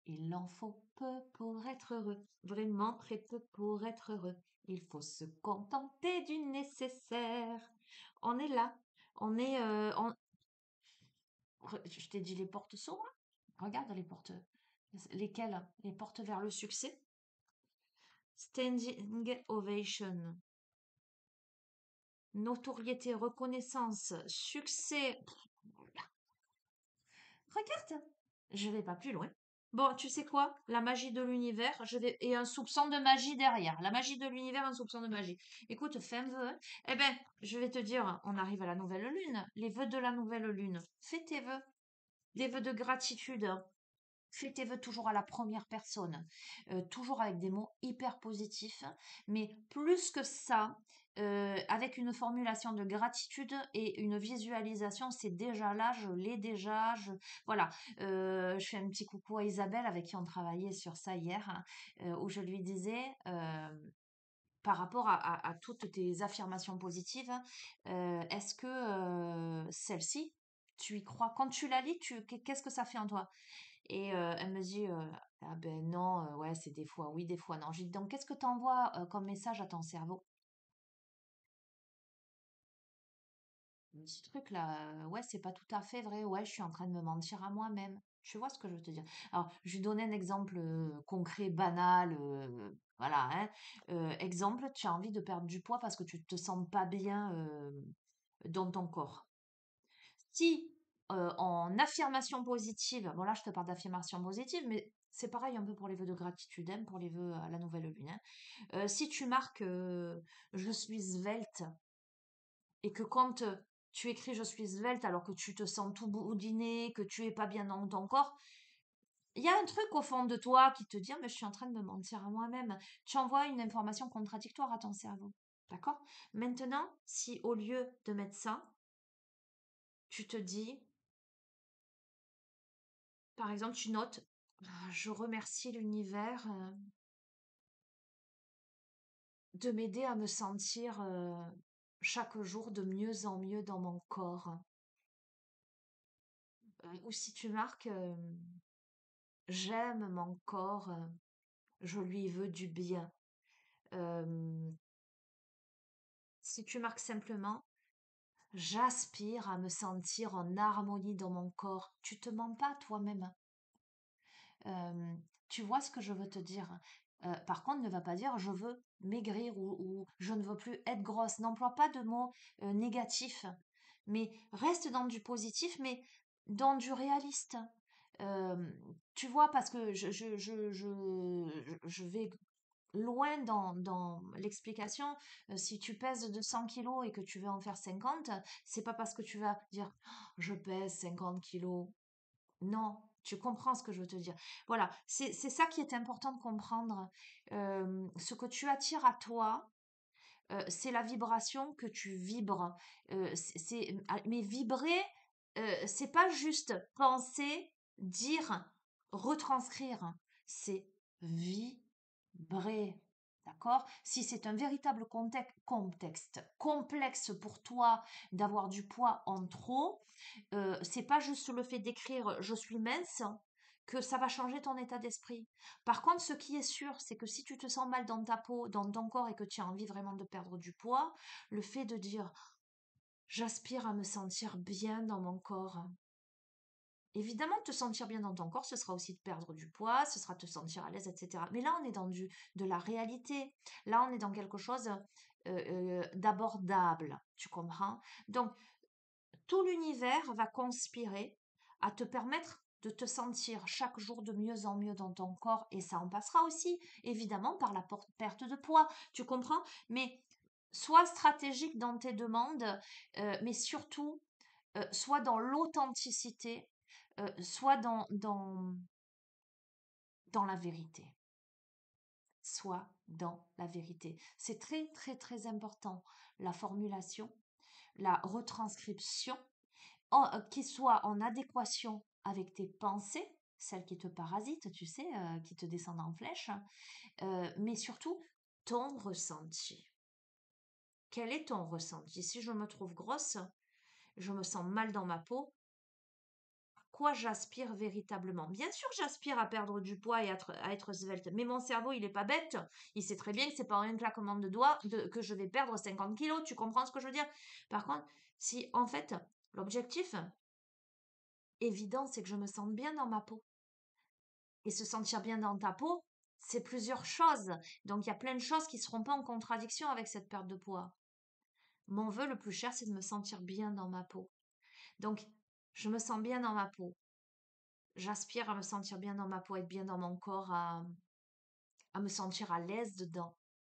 il en faut peu pour être heureux, vraiment très peu pour être heureux. Il faut se contenter du nécessaire. On est là, on est, je t'ai dit les portes s'ouvrent. Regarde les portes. Lesquelles? Les portes vers le succès. Standing ovation. Notoriété, reconnaissance, succès. Regarde, je vais pas plus loin. Bon, tu sais quoi? La magie de l'univers, et un soupçon de magie derrière. La magie de l'univers, un soupçon de magie. Écoute, fais un vœu, hein. Eh ben, je vais te dire, on arrive à la nouvelle lune. Les vœux de la nouvelle lune. Fais tes vœux. Des vœux de gratitude. Fais tes vœux toujours à la première personne, toujours avec des mots hyper positifs, mais plus que ça, avec une formulation de gratitude et une visualisation, c'est déjà là, je l'ai déjà, voilà. Je fais un petit coucou à Isabelle avec qui on travaillait sur ça hier, hein, où je lui disais, par rapport à toutes tes affirmations positives, est-ce que celle-ci, tu y crois? Quand tu la lis, qu'est-ce que ça fait en toi? Et elle me dit, ah ben non, ouais, c'est des fois oui, des fois non. Je lui dis, donc qu'est-ce que tu envoies comme message à ton cerveau? Un petit truc là, ouais, c'est pas tout à fait vrai, ouais, je suis en train de me mentir à moi-même. Tu vois ce que je veux te dire? Alors, je lui donnais un exemple concret, banal, voilà, hein. Exemple, tu as envie de perdre du poids parce que tu te sens pas bien dans ton corps. Si en affirmation positive, bon là je te parle d'affirmation positive, mais c'est pareil un peu pour les vœux de gratitude, hein, pour les vœux à la nouvelle lune, hein. Si tu marques je suis svelte et que quand tu écris je suis svelte alors que tu te sens tout boudiné, que tu es pas bien dans ton corps, il y a un truc au fond de toi qui te dit mais je suis en train de me mentir à moi-même. Tu envoies une information contradictoire à ton cerveau. D'accord? Maintenant, si au lieu de mettre ça, tu te dis par exemple, tu notes, je remercie l'univers de m'aider à me sentir chaque jour de mieux en mieux dans mon corps. Ou si tu marques, j'aime mon corps, je lui veux du bien. Euh, Si tu marques simplement, j'aspire à me sentir en harmonie dans mon corps, tu te mens pas toi-même. Euh, Tu vois ce que je veux te dire? Par contre, ne va pas dire je veux maigrir ou je ne veux plus être grosse. N'emploie pas de mots négatifs, mais reste dans du positif, mais dans du réaliste. Euh, Tu vois, parce que je vais loin dans l'explication. Si tu pèses 200 kilos et que tu veux en faire 50, c'est pas parce que tu vas dire je pèse 50 kilos. Non, tu comprends ce que je veux te dire. Voilà, c'est ça qui est important de comprendre. Ce que tu attires à toi, c'est la vibration que tu vibres. Mais vibrer, c'est pas juste penser, dire, retranscrire. C'est vibrer. D'accord? Si c'est un véritable contexte complexe pour toi d'avoir du poids en trop, c'est pas juste le fait d'écrire je suis mince que ça va changer ton état d'esprit. Par contre, ce qui est sûr, c'est que si tu te sens mal dans ta peau, dans ton corps et que tu as envie vraiment de perdre du poids, le fait de dire j'aspire à me sentir bien dans mon corps. Évidemment, te sentir bien dans ton corps, ce sera aussi de perdre du poids, ce sera te sentir à l'aise, etc. Mais là, on est dans de la réalité. Là, on est dans quelque chose d'abordable. Tu comprends? Donc, tout l'univers va conspirer à te permettre de te sentir chaque jour de mieux en mieux dans ton corps et ça en passera aussi évidemment par la perte de poids, tu comprends? Mais sois stratégique dans tes demandes, mais surtout sois dans l'authenticité, sois dans la vérité. Sois dans la vérité. C'est très très très important la formulation, la retranscription qui soit en adéquation avec tes pensées, celles qui te parasitent, tu sais, qui te descendent en flèche, mais surtout ton ressenti. Quel est ton ressenti? Si je me trouve grosse, je me sens mal dans ma peau, à quoi j'aspire véritablement? Bien sûr, j'aspire à perdre du poids et à être svelte, mais mon cerveau, il est pas bête. Il sait très bien que c'est pas en un claquement de doigts que je vais perdre 50 kilos. Tu comprends ce que je veux dire? Par contre, si en fait, l'objectif évident, c'est que je me sente bien dans ma peau. Et se sentir bien dans ta peau, c'est plusieurs choses. Donc, il y a plein de choses qui ne seront pas en contradiction avec cette perte de poids. Mon vœu le plus cher, c'est de me sentir bien dans ma peau. Donc, je me sens bien dans ma peau. J'aspire à me sentir bien dans ma peau, être bien dans mon corps, à me sentir à l'aise dedans.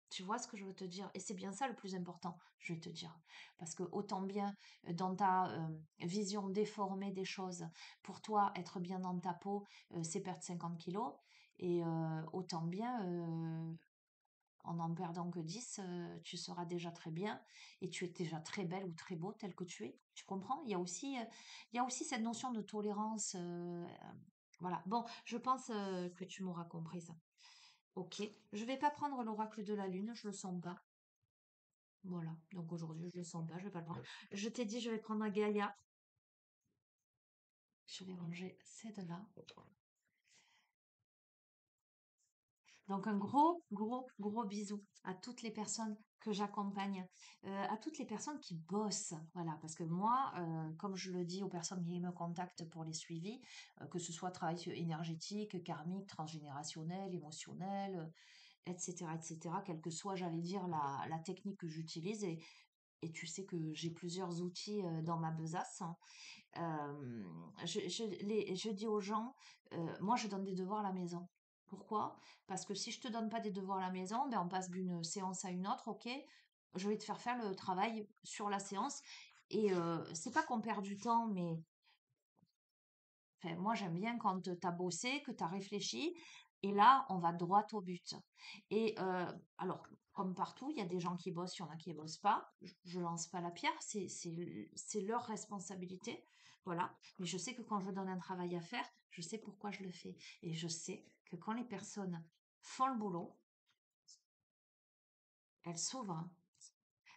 Tu vois ce que je veux te dire? Et c'est bien ça le plus important, je vais te dire. Parce que autant bien dans ta vision déformée des choses, pour toi, être bien dans ta peau, c'est perdre 50 kilos. Et autant bien, en perdant que 10, tu seras déjà très bien et tu es déjà très belle ou très beau tel que tu es. Tu comprends? Il y a aussi cette notion de tolérance. Voilà. Bon, je pense que tu m'auras comprise. Ok. Je vais pas prendre l'oracle de la lune, je le sens pas. Voilà. Donc aujourd'hui, je le sens pas, je vais pas le prendre. Je t'ai dit, je vais prendre un Gaïa. Je vais ranger ces deux-là. Donc un gros, gros, gros bisou à toutes les personnes que j'accompagne, à toutes les personnes qui bossent. Voilà, parce que moi, comme je le dis aux personnes qui me contactent pour les suivis, que ce soit travail énergétique, karmique, transgénérationnel, émotionnel, etc., etc., quelle que soit, j'allais dire, la technique que j'utilise. Et tu sais que j'ai plusieurs outils dans ma besace, hein. Euh, je dis aux gens, moi je donne des devoirs à la maison. Pourquoi? Parce que si je te donne pas des devoirs à la maison, ben on passe d'une séance à une autre, ok? Je vais te faire le travail sur la séance. Et c'est pas qu'on perd du temps, mais enfin, moi j'aime bien quand tu as bossé, que tu as réfléchi, et là on va droit au but. Et alors, comme partout, il y a des gens qui bossent, il y en a qui bossent pas. Je lance pas la pierre, c'est leur responsabilité. Voilà. Mais je sais que quand je donne un travail à faire, je sais pourquoi je le fais. Et je sais que quand les personnes font le boulot, elles s'ouvrent.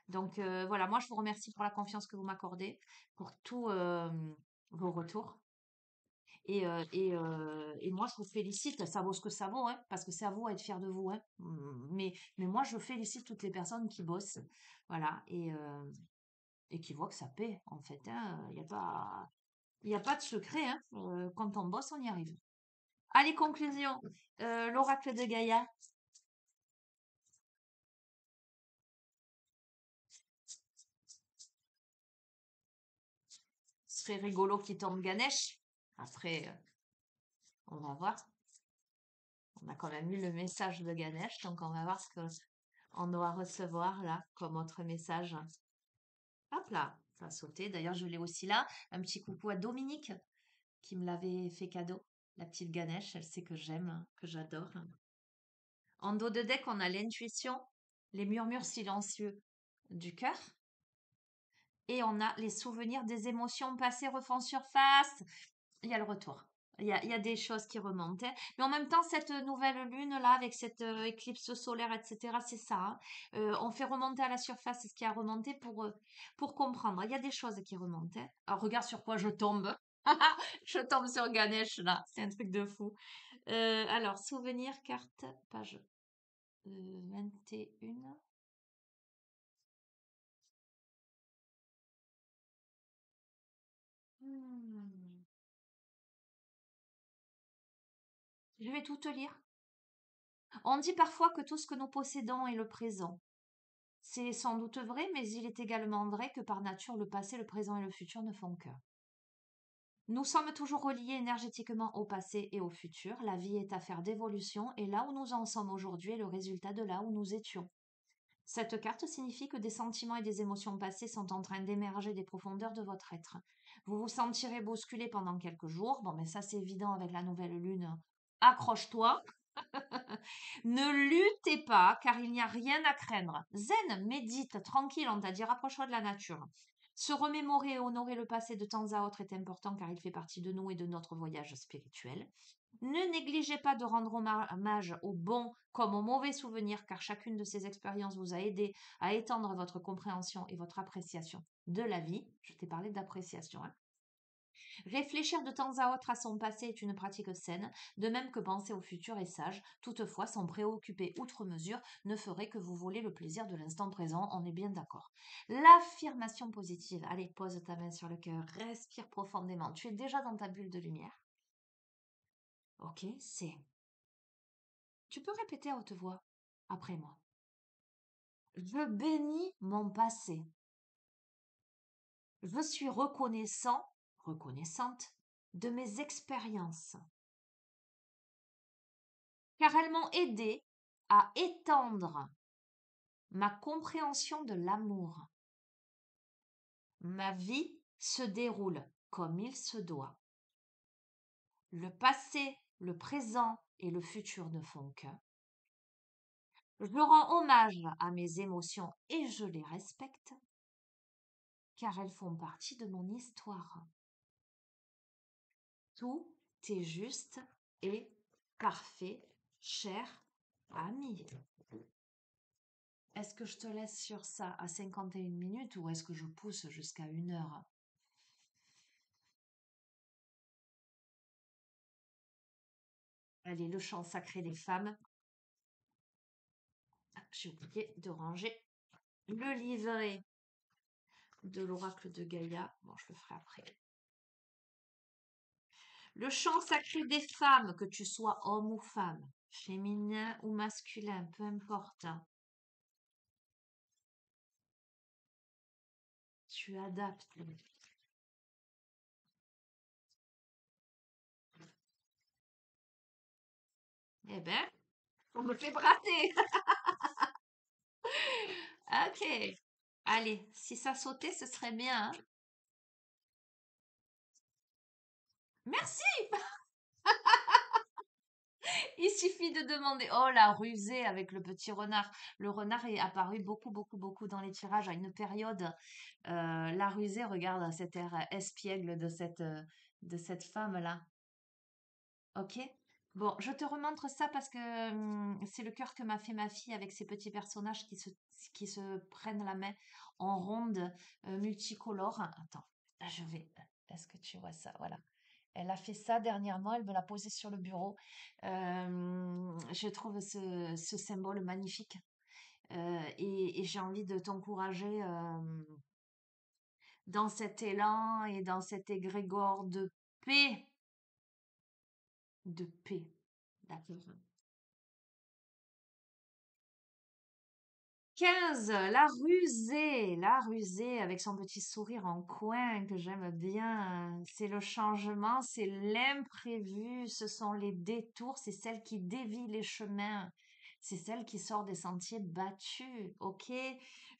Donc voilà, moi je vous remercie pour la confiance que vous m'accordez, pour tous vos retours. Et moi, je vous félicite. Ça vaut ce que ça vaut, hein, parce que c'est à vous à être fiers de vous, hein. Mais moi, je félicite toutes les personnes qui bossent, voilà, et qui voient que ça paie, en fait, hein. Il y a pas de secret, hein. Quand on bosse, on y arrive. Allez, conclusion. L'oracle de Gaïa. Ce serait rigolo qui tombe Ganesh. Après, on va voir. On a quand même eu le message de Ganesh, donc on va voir ce qu'on doit recevoir là comme autre message. Hop là, ça a sauté. D'ailleurs, je l'ai aussi là. Un petit coucou à Dominique qui me l'avait fait cadeau. La petite Ganesh, elle sait que j'aime, que j'adore. En dos de deck, on a l'intuition, les murmures silencieux du cœur. Et on a les souvenirs des émotions passées refont surface. Il y a le retour. Il y a des choses qui remontent, hein. Mais en même temps, cette nouvelle lune là, avec cette éclipse solaire, etc., c'est ça, hein. On fait remonter à la surface ce qui a remonté pour comprendre. Il y a des choses qui remontent, hein. Alors, regarde sur quoi je tombe. Je tombe sur Ganesh là. C'est un truc de fou. Alors, souvenir, carte, page 21. Hmm. Je vais tout te lire. On dit parfois que tout ce que nous possédons est le présent. C'est sans doute vrai, mais il est également vrai que par nature, le passé, le présent et le futur ne font qu'un. Nous sommes toujours reliés énergétiquement au passé et au futur. La vie est affaire d'évolution et là où nous en sommes aujourd'hui est le résultat de là où nous étions. Cette carte signifie que des sentiments et des émotions passées sont en train d'émerger des profondeurs de votre être. Vous vous sentirez bousculé pendant quelques jours. Bon, mais ça c'est évident avec la nouvelle lune. Accroche-toi. Ne luttez pas, car il n'y a rien à craindre. Zen, médite, tranquille, on t'a dit rapproche-toi de la nature. Se remémorer et honorer le passé de temps à autre est important car il fait partie de nous et de notre voyage spirituel. Ne négligez pas de rendre hommage aux bons comme aux mauvais souvenirs car chacune de ces expériences vous a aidé à étendre votre compréhension et votre appréciation de la vie. Je t'ai parlé d'appréciation, hein. Réfléchir de temps à autre à son passé est une pratique saine, de même que penser au futur est sage. Toutefois, s'en préoccuper outre mesure ne ferait que vous voler le plaisir de l'instant présent, on est bien d'accord. L'affirmation positive. Allez, pose ta main sur le cœur, respire profondément. Tu es déjà dans ta bulle de lumière. Ok, c'est. Tu peux répéter à haute voix après moi. Je bénis mon passé. Je suis reconnaissant, reconnaissante de mes expériences, car elles m'ont aidé à étendre ma compréhension de l'amour. Ma vie se déroule comme il se doit. Le passé, le présent et le futur ne font qu'un. Je rends hommage à mes émotions et je les respecte, car elles font partie de mon histoire. Tout est juste et parfait, cher ami. Est-ce que je te laisse sur ça à 51 minutes ou est-ce que je pousse jusqu'à 1 heure? Allez, le chant sacré des femmes. Ah, j'ai oublié de ranger le livret de l'oracle de Gaïa. Bon, je le ferai après. Le chant sacré des femmes, que tu sois homme ou femme, féminin ou masculin, peu importe. Tu adaptes. Eh ben, on me fait brater. Ok. Allez, si ça sautait, ce serait bien, hein. Merci. Il suffit de demander. Oh, la rusée avec le petit renard. Le renard est apparu beaucoup, beaucoup, beaucoup dans les tirages à une période. La rusée, regarde cet air espiègle de cette femme-là. Ok? Bon, je te remontre ça parce que c'est le cœur que m'a fait ma fille avec ces petits personnages qui se prennent la main en ronde multicolore. Attends, je vais. Est-ce que tu vois ça? Voilà. Elle a fait ça dernièrement, elle me l'a posé sur le bureau. Je trouve ce symbole magnifique et j'ai envie de t'encourager dans cet élan et dans cet égrégore de paix. De paix. D'accord. 15, la rusée avec son petit sourire en coin que j'aime bien. C'est le changement, c'est l'imprévu, ce sont les détours, c'est celle qui dévie les chemins, c'est celle qui sort des sentiers battus, ok?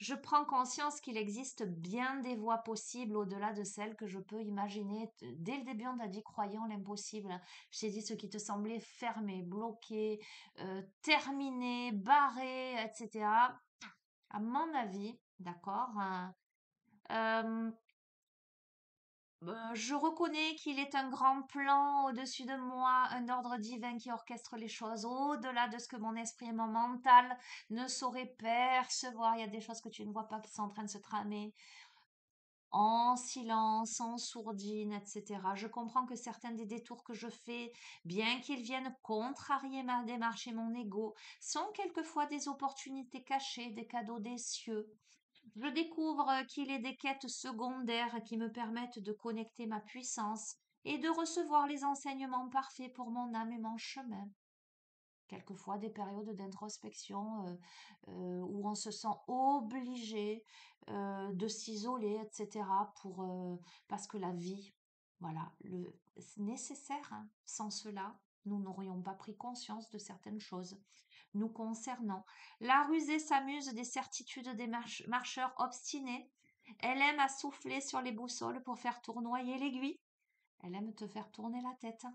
Je prends conscience qu'il existe bien des voies possibles au-delà de celles que je peux imaginer. Dès le début, on t'a dit croyant l'impossible. Je t'ai dit ce qui te semblait fermé, bloqué, terminé, barré, etc. À mon avis, d'accord, euh, je reconnais qu'il est un grand plan au-dessus de moi, un ordre divin qui orchestre les choses au-delà de ce que mon esprit et mon mental ne sauraient percevoir. Il y a des choses que tu ne vois pas qui sont en train de se tramer en silence, en sourdine, etc. Je comprends que certains des détours que je fais, bien qu'ils viennent contrarier ma démarche et mon ego, sont quelquefois des opportunités cachées, des cadeaux des cieux. Je découvre qu'il est des quêtes secondaires qui me permettent de connecter ma puissance et de recevoir les enseignements parfaits pour mon âme et mon chemin. Quelquefois des périodes d'introspection où on se sent obligé de s'isoler, etc. Parce que la vie, voilà, c'est nécessaire, hein. Sans cela, nous n'aurions pas pris conscience de certaines choses nous concernant. La rusée s'amuse des certitudes des marcheurs obstinés. Elle aime à souffler sur les boussoles pour faire tournoyer l'aiguille. Elle aime te faire tourner la tête.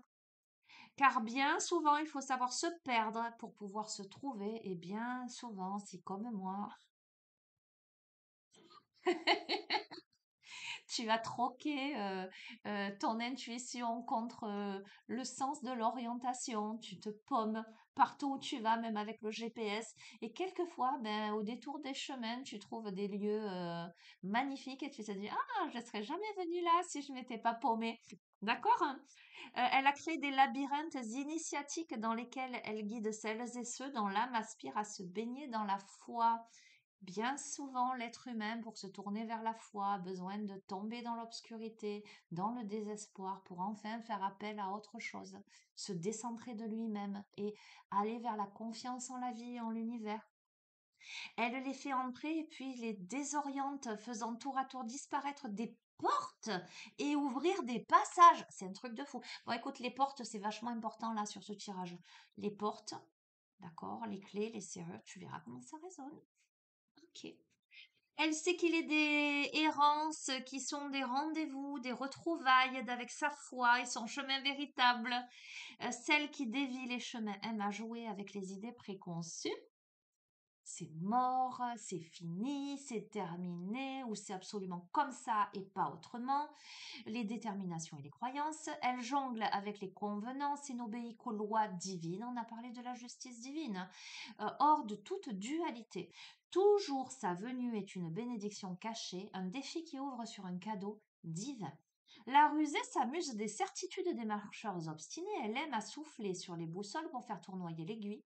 Car bien souvent, il faut savoir se perdre pour pouvoir se trouver. Et bien souvent, si comme moi, Tu as troqué ton intuition contre le sens de l'orientation. Tu te paumes partout où tu vas, même avec le GPS. Et quelquefois, ben, au détour des chemins, tu trouves des lieux magnifiques et tu te dis, ah, je ne serais jamais venue là si je m'étais pas paumée. D'accord? Elle a créé des labyrinthes initiatiques dans lesquels elle guide celles et ceux dont l'âme aspire à se baigner dans la foi. Bien souvent, l'être humain, pour se tourner vers la foi, a besoin de tomber dans l'obscurité, dans le désespoir, pour enfin faire appel à autre chose, se décentrer de lui-même et aller vers la confiance en la vie et en l'univers. Elle les fait entrer et puis les désoriente, faisant tour à tour disparaître des portes et ouvrir des passages. C'est un truc de fou. Bon, écoute, les portes, c'est vachement important là sur ce tirage. Les portes, d'accord, les clés, les serrures, tu verras comment ça résonne. Ok. Elle sait qu'il est des errances qui sont des rendez-vous, des retrouvailles avec sa foi et son chemin véritable. Celle qui dévie les chemins aime à jouer avec les idées préconçues. C'est mort, c'est fini, c'est terminé, ou c'est absolument comme ça et pas autrement. Les déterminations et les croyances, elle jongle avec les convenances et n'obéit qu'aux lois divines. On a parlé de la justice divine, hors de toute dualité. Toujours sa venue est une bénédiction cachée, un défi qui ouvre sur un cadeau divin. La rusée s'amuse des certitudes des marcheurs obstinés. Elle aime à souffler sur les boussoles pour faire tournoyer l'aiguille,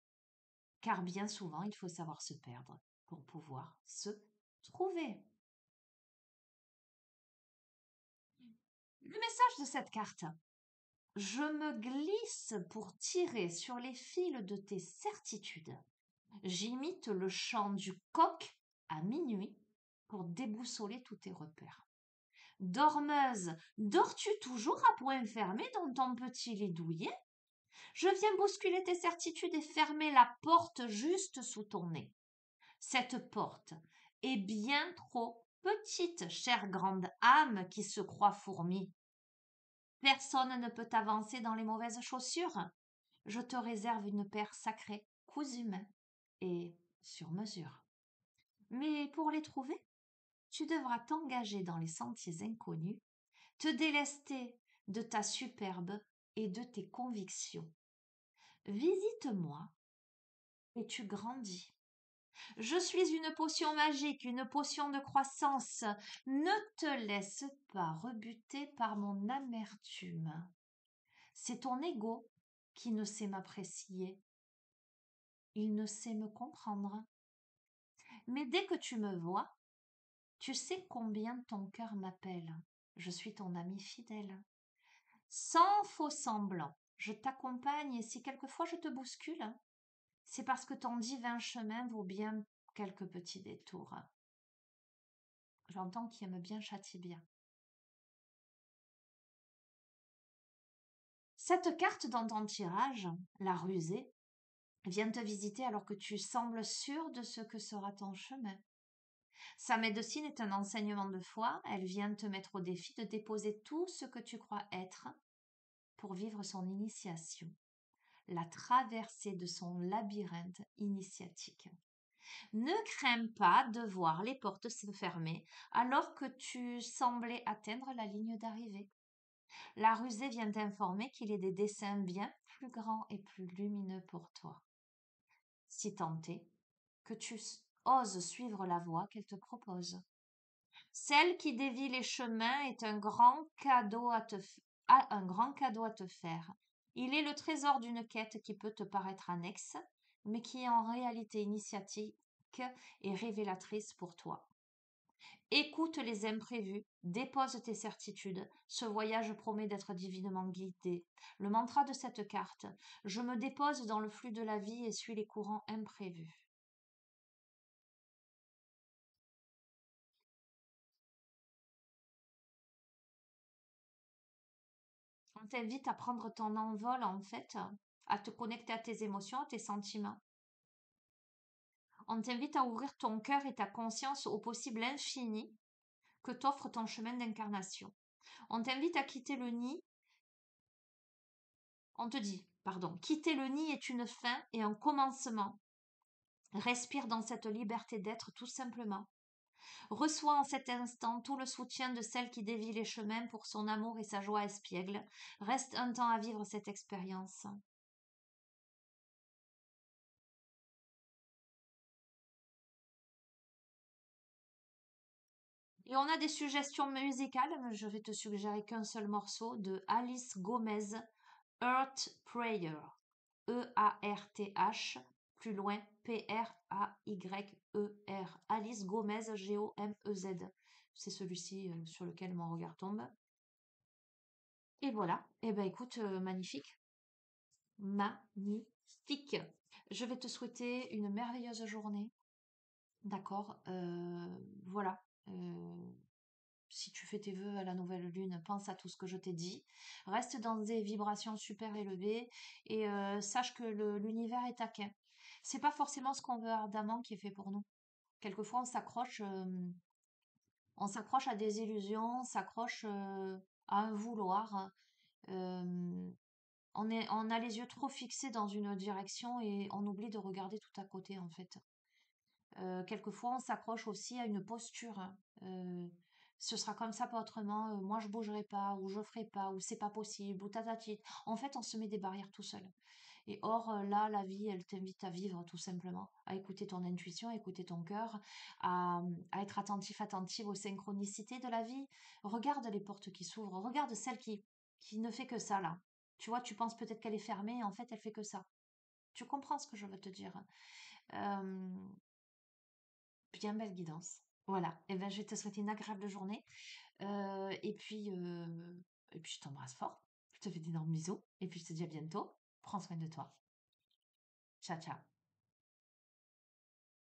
car bien souvent il faut savoir se perdre pour pouvoir se trouver. Le message de cette carte. Je me glisse pour tirer sur les fils de tes certitudes. J'imite le chant du coq à minuit pour déboussoler tous tes repères. Dormeuse, dors-tu toujours à point fermé dans ton petit lit douillet? Je viens bousculer tes certitudes et fermer la porte juste sous ton nez. Cette porte est bien trop petite, chère grande âme qui se croit fourmi. Personne ne peut avancer dans les mauvaises chaussures. Je te réserve une paire sacrée, cousue main et sur mesure. Mais pour les trouver, tu devras t'engager dans les sentiers inconnus, te délester de ta superbe et de tes convictions. Visite-moi et tu grandis. Je suis une potion magique, une potion de croissance. Ne te laisse pas rebuter par mon amertume. C'est ton ego qui ne sait m'apprécier. Il ne sait me comprendre. Mais dès que tu me vois, tu sais combien ton cœur m'appelle. Je suis ton ami fidèle. Sans faux semblant, je t'accompagne et si quelquefois je te bouscule, c'est parce que ton divin chemin vaut bien quelques petits détours. J'entends qui aime bien châtie bien. Cette carte dans ton tirage, la rusée, vient te visiter alors que tu sembles sûr de ce que sera ton chemin. Sa médecine est un enseignement de foi, elle vient te mettre au défi de déposer tout ce que tu crois être pour vivre son initiation, la traversée de son labyrinthe initiatique. Ne crains pas de voir les portes se fermer alors que tu semblais atteindre la ligne d'arrivée. La rusée vient t'informer qu'il est des desseins bien plus grands et plus lumineux pour toi. Si tant est que tu oses suivre la voie qu'elle te propose. Celle qui dévie les chemins est un grand cadeau a un grand cadeau à te faire. Il est le trésor d'une quête qui peut te paraître annexe, mais qui est en réalité initiatique et révélatrice pour toi. Écoute les imprévus, dépose tes certitudes. Ce voyage promet d'être divinement guidé. Le mantra de cette carte, je me dépose dans le flux de la vie et suis les courants imprévus. On t'invite à prendre ton envol en fait, à te connecter à tes émotions, à tes sentiments. On t'invite à ouvrir ton cœur et ta conscience au possible infini que t'offre ton chemin d'incarnation. On t'invite à quitter le nid. On te dit, pardon, quitter le nid est une fin et un commencement. Respire dans cette liberté d'être tout simplement. Reçois en cet instant tout le soutien de celle qui dévie les chemins pour son amour et sa joie espiègle. Reste un temps à vivre cette expérience. Et on a des suggestions musicales. Je vais te suggérer qu'un seul morceau de Alice Gomez, Earth Prayer. E-A-R-T-H, plus loin, P-R-A-Y-E-R. Alice Gomez, G-O-M-E-Z. C'est celui-ci sur lequel mon regard tombe. Et voilà. Eh ben écoute, magnifique. Magnifique. Je vais te souhaiter une merveilleuse journée. D'accord. Voilà. Si tu fais tes vœux à la nouvelle lune, pense à tout ce que je t'ai dit. Reste dans des vibrations super élevées et sache que l'univers est taquin. C'est pas forcément ce qu'on veut ardemment qui est fait pour nous. Quelquefois, on s'accroche à des illusions, on s'accroche à un vouloir. euh, on a les yeux trop fixés dans une direction et on oublie de regarder tout à côté en fait. Quelquefois, on s'accroche aussi à une posture. Euh, Ce sera comme ça, pas autrement. Moi, je bougerai pas, ou je ferai pas, ou c'est pas possible, ou tatati. En fait, on se met des barrières tout seul. Et or, là, la vie, elle t'invite à vivre tout simplement, à écouter ton intuition, à écouter ton cœur, à être attentif, attentive aux synchronicités de la vie. Regarde les portes qui s'ouvrent, regarde celle qui ne fait que ça, là. Tu vois, tu penses peut-être qu'elle est fermée, en fait, elle fait que ça. Tu comprends ce que je veux te dire. Euh, Bien belle guidance. Voilà. Et ben, je vais te souhaiter une agréable journée. Et puis, je t'embrasse fort. Je te fais d'énormes bisous. Et puis, je te dis à bientôt. Prends soin de toi. Ciao, ciao.